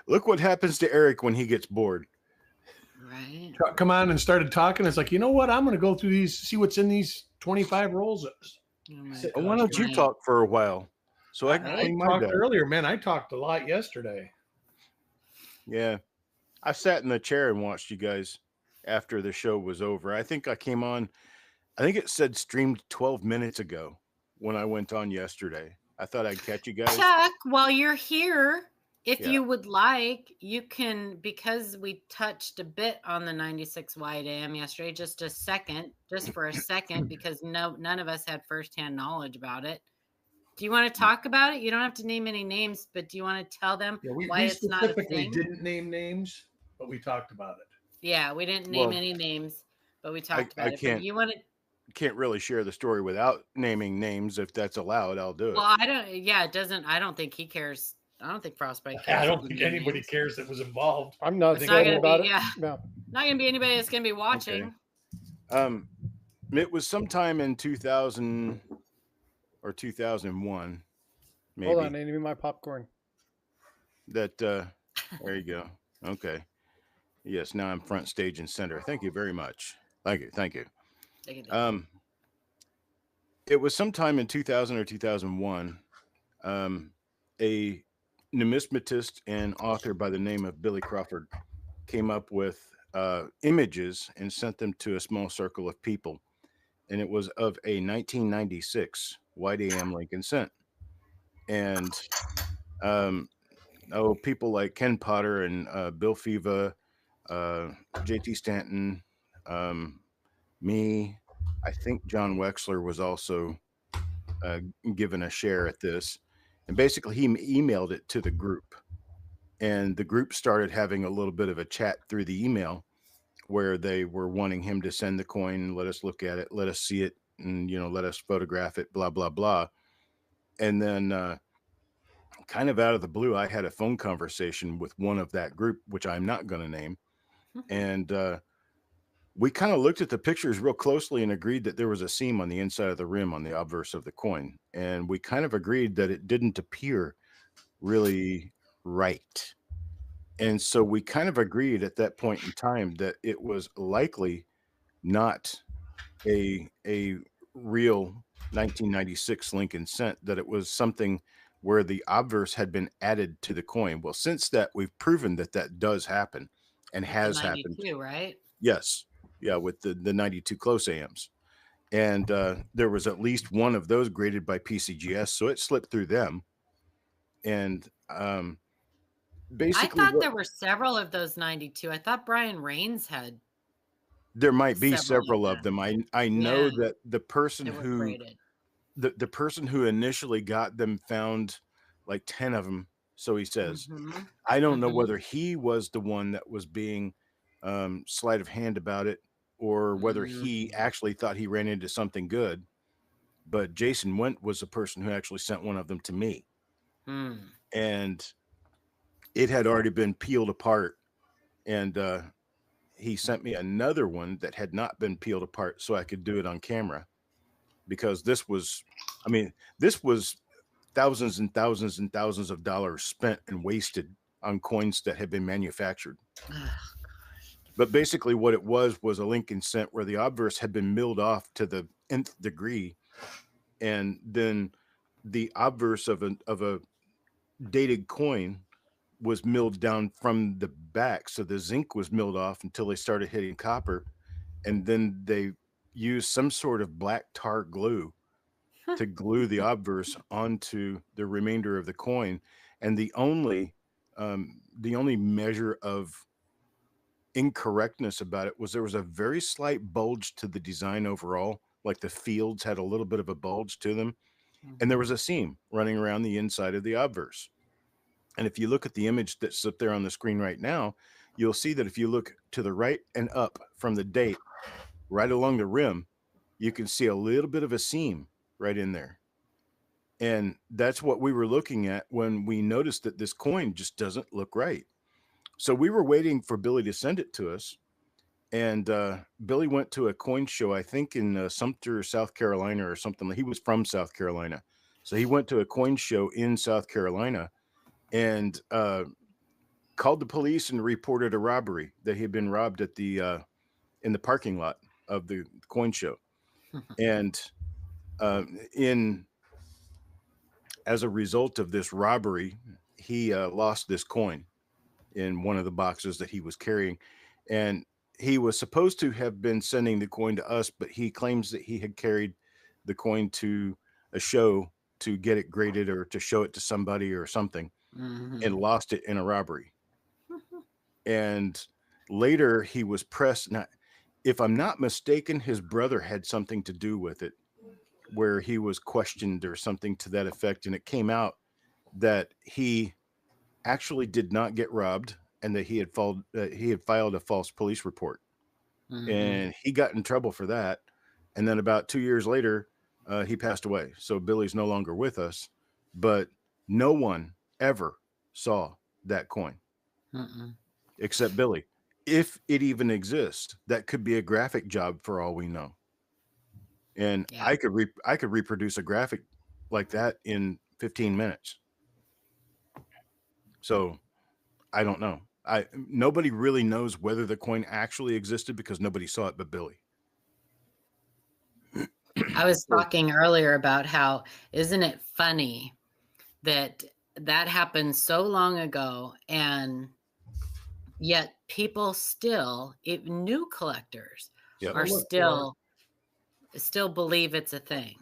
Look what happens to Eric when he gets bored. Right. Chuck come on and started talking. It's like, you know what? I'm going to go through these, see what's in these 25 rolls. Why don't you talk for a while? So I can clean my talked desk. earlier, man. I talked a lot yesterday. Yeah. I sat in the chair and watched you guys after the show was over. I think I came on, I think it said streamed 12 minutes ago when I went on yesterday. I thought I'd catch you guys. Chuck, while you're here, if you would like, you can, because we touched a bit on the 96 wide AM yesterday, just for a second, because none of us had firsthand knowledge about it. Do you want to talk about it? You don't have to name any names, but do you want to tell them why it's not a thing? We specifically didn't name names, but we talked about it. Yeah, we didn't name any names, but we talked about it. But you want to? Can't really share the story without naming names. If that's allowed, I'll do it. Well, I don't. Yeah, it doesn't. I don't think he cares. I don't think Frostbyte cares. I don't think anybody cares that was involved. I'm not thinking about it. Yeah, no. Not gonna be anybody that's gonna be watching. Okay. It was sometime in 2000 or 2001. Maybe. Hold on, I need my popcorn. That there you go. Okay. Yes, now I'm front stage and center. Thank you very much. Thank you. It was sometime in 2000 or 2001. A numismatist and author by the name of Billy Crawford came up with images and sent them to a small circle of people. And it was of a 1996 wide AM Lincoln cent. And people like Ken Potter and Bill Fiva, JT Stanton, me, I think John Wexler was also given a share at this. And basically he emailed it to the group, and the group started having a little bit of a chat through the email where they were wanting him to send the coin, let us look at it, let us see it, and let us photograph it, blah blah blah. And then kind of out of the blue, I had a phone conversation with one of that group, which I'm not going to name. And we kind of looked at the pictures real closely and agreed that there was a seam on the inside of the rim on the obverse of the coin. And we kind of agreed that it didn't appear really right. And so we kind of agreed at that point in time that it was likely not a real 1996 Lincoln cent, that it was something where the obverse had been added to the coin. Well, since that, we've proven that does happen and has happened. Right? Yes. Yeah, with the 92 close AMs. And there was at least one of those graded by PCGS, so it slipped through them. And basically, I thought there were several of those 92. I thought Brian Rains had. There might be several of them. I know that the person who the person who initially got them found like 10 of them. So he says, I don't know whether he was the one that was being sleight of hand about it, or whether he actually thought he ran into something good. But Jason Went was the person who actually sent one of them to me. And it had already been peeled apart. And he sent me another one that had not been peeled apart so I could do it on camera. Because this was thousands and thousands and thousands of dollars spent and wasted on coins that had been manufactured. But basically what it was a Lincoln cent where the obverse had been milled off to the nth degree, and then the obverse of a dated coin was milled down from the back. So the zinc was milled off until they started hitting copper. And then they used some sort of black tar glue to glue the obverse onto the remainder of the coin. And the only measure of incorrectness about it was there was a very slight bulge to the design overall. Like the fields had a little bit of a bulge to them. And there was a seam running around the inside of the obverse. And if you look at the image that's up there on the screen right now, you'll see that if you look to the right and up from the date, right along the rim, you can see a little bit of a seam right in there. And that's what we were looking at when we noticed that this coin just doesn't look right. So we were waiting for Billy to send it to us. And Billy went to a coin show, I think in Sumter, South Carolina or something. He was from South Carolina. So he went to a coin show in South Carolina and called the police and reported a robbery, that he had been robbed at the in the parking lot of the coin show. And as a result of this robbery, he lost this coin in one of the boxes that he was carrying. And he was supposed to have been sending the coin to us, but he claims that he had carried the coin to a show to get it graded or to show it to somebody or something, and lost it in a robbery. And later he was pressed. Now, if I'm not mistaken, his brother had something to do with it, where he was questioned or something to that effect. And it came out that he actually did not get robbed and that he had filed a false police report. And he got in trouble for that. And then about 2 years later, he passed away. So Billy's no longer with us, but no one ever saw that coin except Billy. If it even exists, that could be a graphic job for all we know. And Yeah. I could reproduce a graphic like that in 15 minutes. So I don't know. Nobody really knows whether the coin actually existed because nobody saw it but Billy. I was talking earlier about how, isn't it funny that happened so long ago, and yet people still, new collectors Yep. are still believe it's a thing.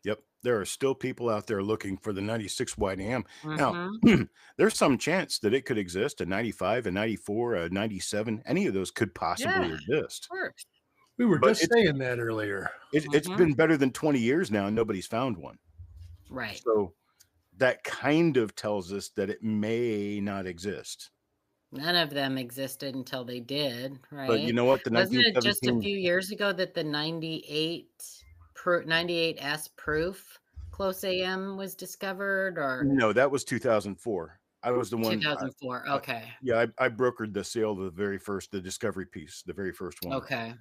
Yep. There are still people out there looking for the 96 wide AM. Now, Mm-hmm. there's some chance that it could exist, a 95, a 94, a 97. Any of those could possibly exist. Of course. We were But just saying that earlier. It's been better than 20 years now, and nobody's found one. Right. So that kind of tells us that it may not exist. None of them existed until they did, right? But you know what? Wasn't it just a few years ago that the 98S proof close AM was discovered? Or no, that was 2004. I was the one. 2004. Okay. Yeah, I brokered the sale of the discovery piece, the very first one. Okay.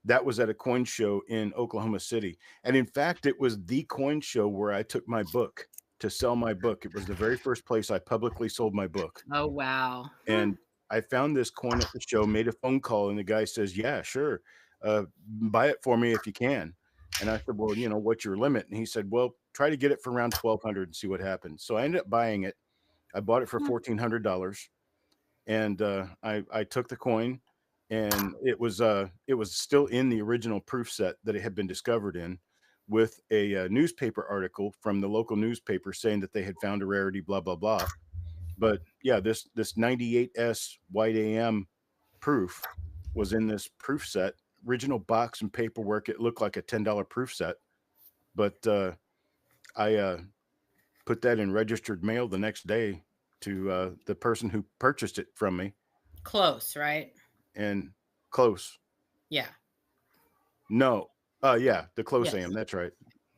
That was at a coin show in Oklahoma City. And in fact, it was the coin show where I took my book to sell my book. It was the very first place I publicly sold my book. Oh, wow. And I found this coin at the show, made a phone call, and the guy says, yeah, sure. Buy it for me if you can. And I said, well, what's your limit? And he said, well, try to get it for around $1,200 and see what happens. So I ended up buying it. I bought it for $1,400. And I took the coin, and it was still in the original proof set that it had been discovered in, with a newspaper article from the local newspaper saying that they had found a rarity, blah, blah, blah. But yeah, this 98S wide AM proof was in this proof set, original box and paperwork. It looked like a $10 proof set, but I put that in registered mail the next day to the person who purchased it from me. Close, right? And close. Yeah. No. Yeah, the close Yes. AM. That's right.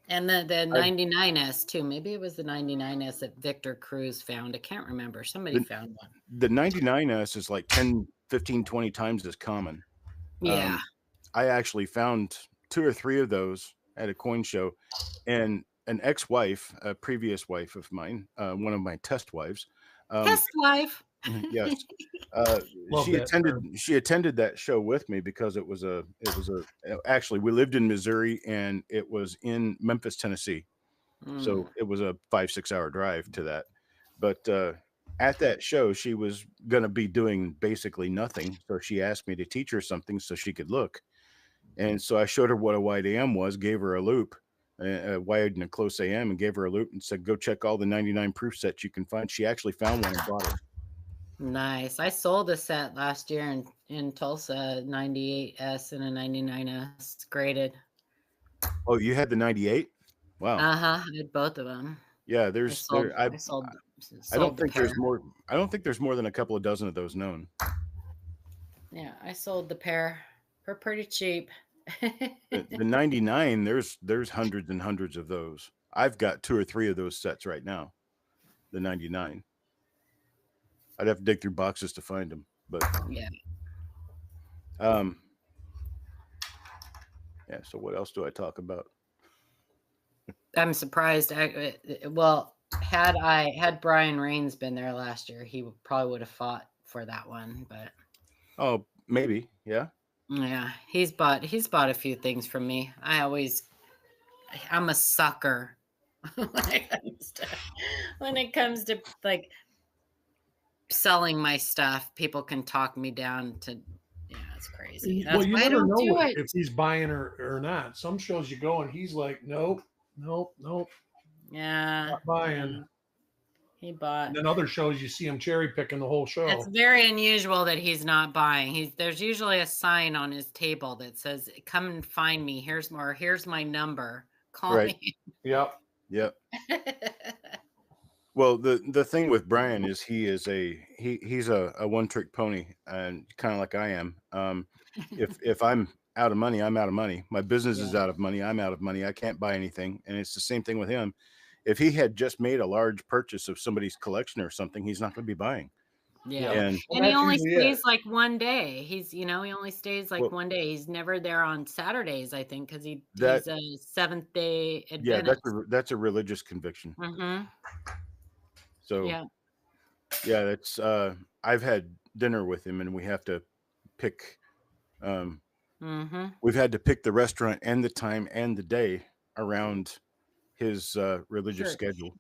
And the 99S too. Maybe it was the 99S that Victor Cruz found. I can't remember. Somebody found one. The 99S is like 10, 15, 20 times as common. Yeah. I actually found 2 or 3 of those at a coin show, and an ex-wife, a previous wife of mine, one of my test wives. Test wife. Yes. She attended that show with me because it was actually, we lived in Missouri and it was in Memphis, Tennessee. So it was a 5-6 hour drive to that. But at that show, she was going to be doing basically nothing. So she asked me to teach her something so she could look. And so I showed her what a wide AM was, gave her a loop, a wide and a close AM, and gave her a loop and said, go check all the 99 proof sets you can find. She actually found one and bought it. Nice. I sold a set last year in Tulsa, 98S and a 99S graded. Oh, you had the 98? Wow. I had both of them. Yeah, I don't think there's more. I don't think there's more than a couple of dozen of those known. Yeah, I sold the pair for pretty cheap. The 99, there's hundreds and hundreds of those. I've got 2 or 3 of those sets right now. The 99. I'd have to dig through boxes to find them, but yeah. Yeah. So what else do I talk about? I'm surprised. Had Brian Rains been there last year, he probably would have fought for that one. But maybe, yeah. Yeah, he's bought a few things from me. I'm a sucker when it comes to like selling my stuff. People can talk me down to. Yeah, it's crazy. That's well, you why never I don't know do it. if he's buying or not. Some shows you go and he's like, nope. Yeah, Not buying. He bought. And then other shows you see him cherry picking the whole show. It's very unusual that he's not buying. There's usually a sign on his table that says, "Come and find me. Here's my number. Call me." Yep. Well, the thing with Brian is he's a one-trick pony, and kind of like I am. If I'm out of money, I'm out of money. My business is out of money. I'm out of money. I can't buy anything. And it's the same thing with him. If he had just made a large purchase of somebody's collection or something, he's not going to be buying. Yeah. And he only stays like one day. He only stays like one day. He's never there on Saturdays, I think, because he's a Seventh-day Adventist. Yeah, that's a religious conviction. Mm-hmm. So that's I've had dinner with him, and we have to pick we've had to pick the restaurant and the time and the day around his religious schedule.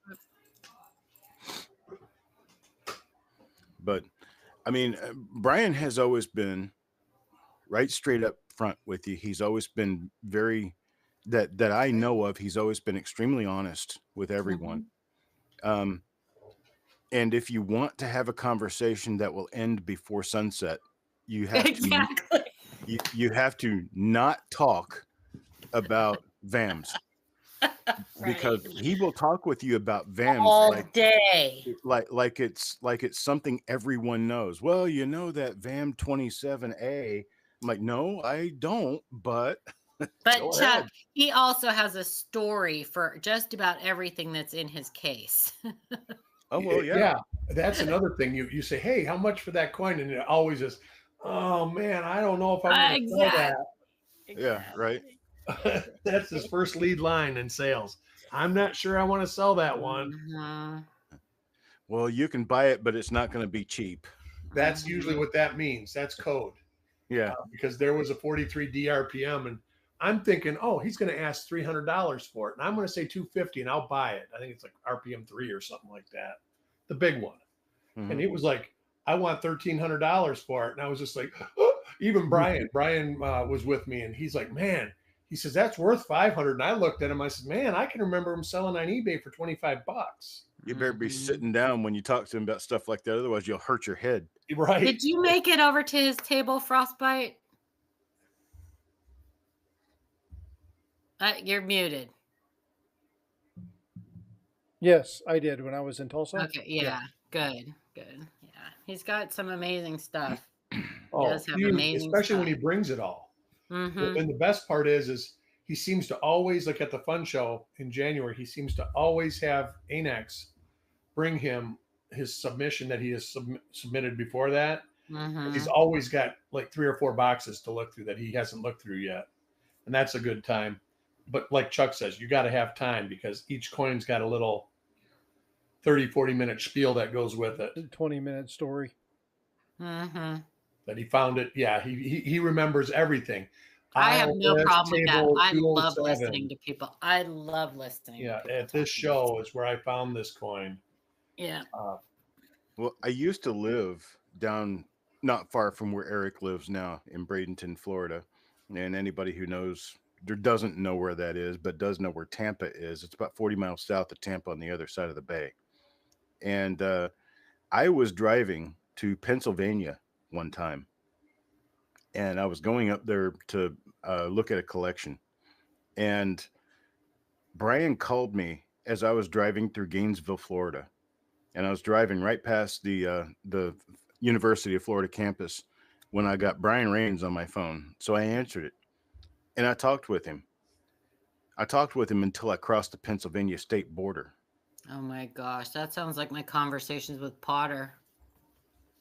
But I mean, Brian has always been right straight up front with you. He's always been very that I know of. He's always been extremely honest with everyone. And if you want to have a conversation that will end before sunset, you have to you have to not talk about VAMs. Because he will talk with you about VAMs all day, like it's something everyone knows. Well, you know that VAM 27A. I'm like, no, I don't. But Chuck, he also has a story for just about everything that's in his case. Oh well, yeah. That's another thing. You say, hey, how much for that coin? And it always is, oh man, I don't know if I'm going to sell that. Yeah, right. That's his first lead line in sales. I'm not sure I want to sell that one. Well, you can buy it, but it's not going to be cheap. That's usually what that means. That's code. Yeah. Because there was a 43 DRPM, and I'm thinking, oh, he's going to ask $300 for it, and I'm going to say $250, and I'll buy it. I think it's like RPM 3 or something like that, the big one. Mm-hmm. And it was like, I want $1,300 for it, and I was just like, oh. Even Brian was with me, and he's like, man. He says, that's worth $500. And I looked at him. I said, man, I can remember him selling on eBay for $25. You better be sitting down when you talk to him about stuff like that. Otherwise, you'll hurt your head. Right. Did you make it over to his table, Frostbyte? You're muted. Yes, I did when I was in Tulsa. Okay. Yeah. Good. Yeah. He's got some amazing stuff. Especially when he brings it all. Mm-hmm. And the best part is he seems to always, like at the fun show in January, he seems to always have Anex bring him his submission that he has submitted before that. Mm-hmm. He's always got like 3 or 4 boxes to look through that he hasn't looked through yet. And that's a good time. But like Chuck says, you got to have time because each coin's got a little 30, 40-minute spiel that goes with it. 20-minute story. Mm-hmm. That he found it. Yeah, he remembers everything. I have no problem with that. I love listening to people. I love listening. Yeah, at this show is where I found this coin. Yeah. Well, I used to live down not far from where Eric lives now in Bradenton, Florida. And anybody who knows or doesn't know where that is, but does know where Tampa is, it's about 40 miles south of Tampa on the other side of the bay. And I was driving to Pennsylvania one time, and I was going up there to look at a collection. And Brian called me as I was driving through Gainesville, Florida, and I was driving right past the University of Florida campus when I got Brian Rains on my phone. So I answered it, and I talked with him. I talked with him until I crossed the Pennsylvania state border. Oh my gosh, that sounds like my conversations with Potter.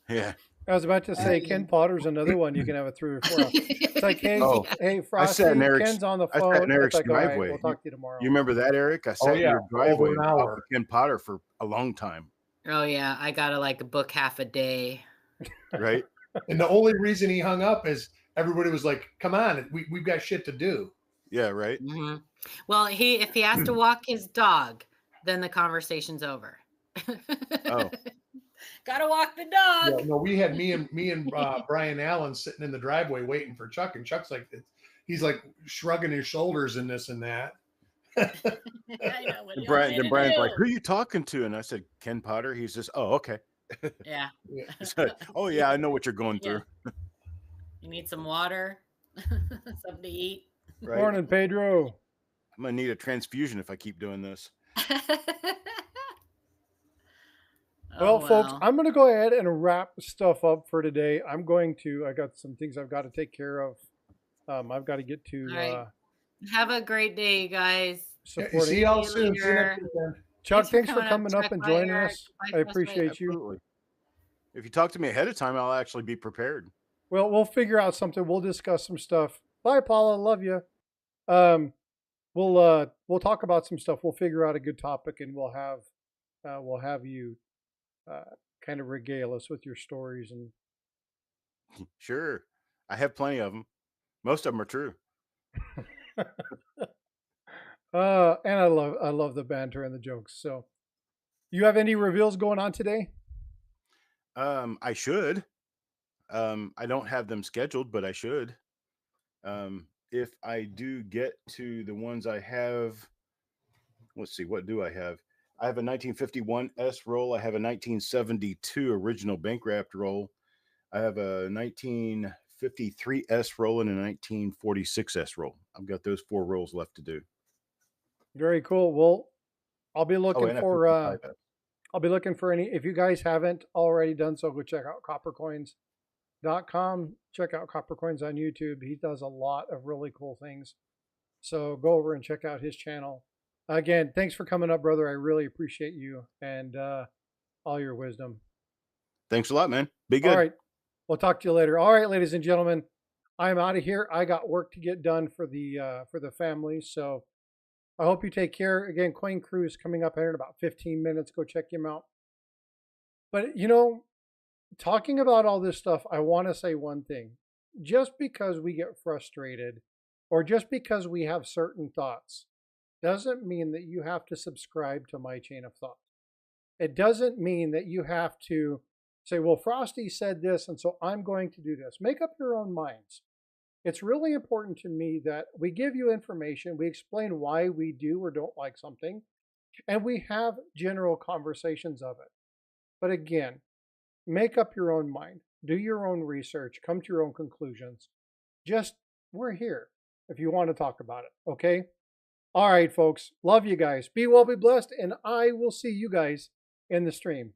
Yeah. I was about to say Ken Potter's another one you can have a 3 or 4 on. It's like, hey, Oh, hey, I Frosty, sat in Eric's. Ken's on the I phone. sat in It's Eric's like, all right, driveway. we'll talk to you tomorrow. You remember that, Eric? I sat in yeah, your driveway over an and talked hour. with Ken Potter for a long time, Oh yeah, I gotta like book half a day. right? And the only reason he hung up is everybody was like, "Come on, we've got shit to do." Yeah, right. Mm-hmm. Well, if he has to walk his dog, then the conversation's over. Oh, Gotta walk the Yeah, dog. no, we had me and Brian Allen sitting in the driveway waiting for Chuck, and Chuck's like, he's like shrugging his shoulders and this and that. I know what and you want me to Brian's like, do. "Who are you talking to?" And I said, "Ken Potter." He says, "Oh, okay." Yeah. Yeah. He's like, "Oh yeah, I know what you're going through." You need some water, something to eat. Right? Morning, Pedro. I'm gonna need a transfusion if I keep doing this. Well, folks, I'm going to go ahead and wrap stuff up for today. I got some things I've got to take care of. I've got to get to right. Have a great day, you guys. See y'all soon. See you next weekend. Chuck, thanks for coming up and joining us. I appreciate you. Absolutely. If you talk to me ahead of time, I'll actually be prepared. Well, we'll figure out something. We'll discuss some stuff. Bye, Paula. Love you. We'll talk about some stuff. We'll figure out a good topic, and we'll have you kind of regale us with your stories. And Sure, I have plenty of them. Most of them are true. And I love the banter and the jokes. So, you have any reveals going on today? I should. I don't have them scheduled, but I should. If I do get to the ones I have, let's see, what do I have? I have a 1951 S roll. I have a 1972 original bank wrapped roll. I have a 1953 S roll and a 1946 S roll. I've got those 4 rolls left to do. Very cool. Well, I'll be looking and a for 55 S. I'll be looking for any. If you guys haven't already done so, go check out coppercoins.com. Check out Coppercoins on YouTube. He does a lot of really cool things. So go over and check out his channel. Again, thanks for coming up, brother. I really appreciate you and all your wisdom. Thanks a lot, man. Be good. All right. We'll talk to you later. All right, ladies and gentlemen, I'm out of here. I got work to get done for the family. So I hope you take care. Again, Coin Crew is coming up here in about 15 minutes. Go check him out. But, talking about all this stuff, I want to say one thing. Just because we get frustrated or just because we have certain thoughts doesn't mean that you have to subscribe to my chain of thought. It doesn't mean that you have to say, well, Frosty said this, and so I'm going to do this. Make up your own minds. It's really important to me that we give you information, we explain why we do or don't like something, and we have general conversations of it. But again, make up your own mind. Do your own research. Come to your own conclusions. We're here if you want to talk about it, okay? All right, folks. Love you guys. Be well, be blessed, and I will see you guys in the stream.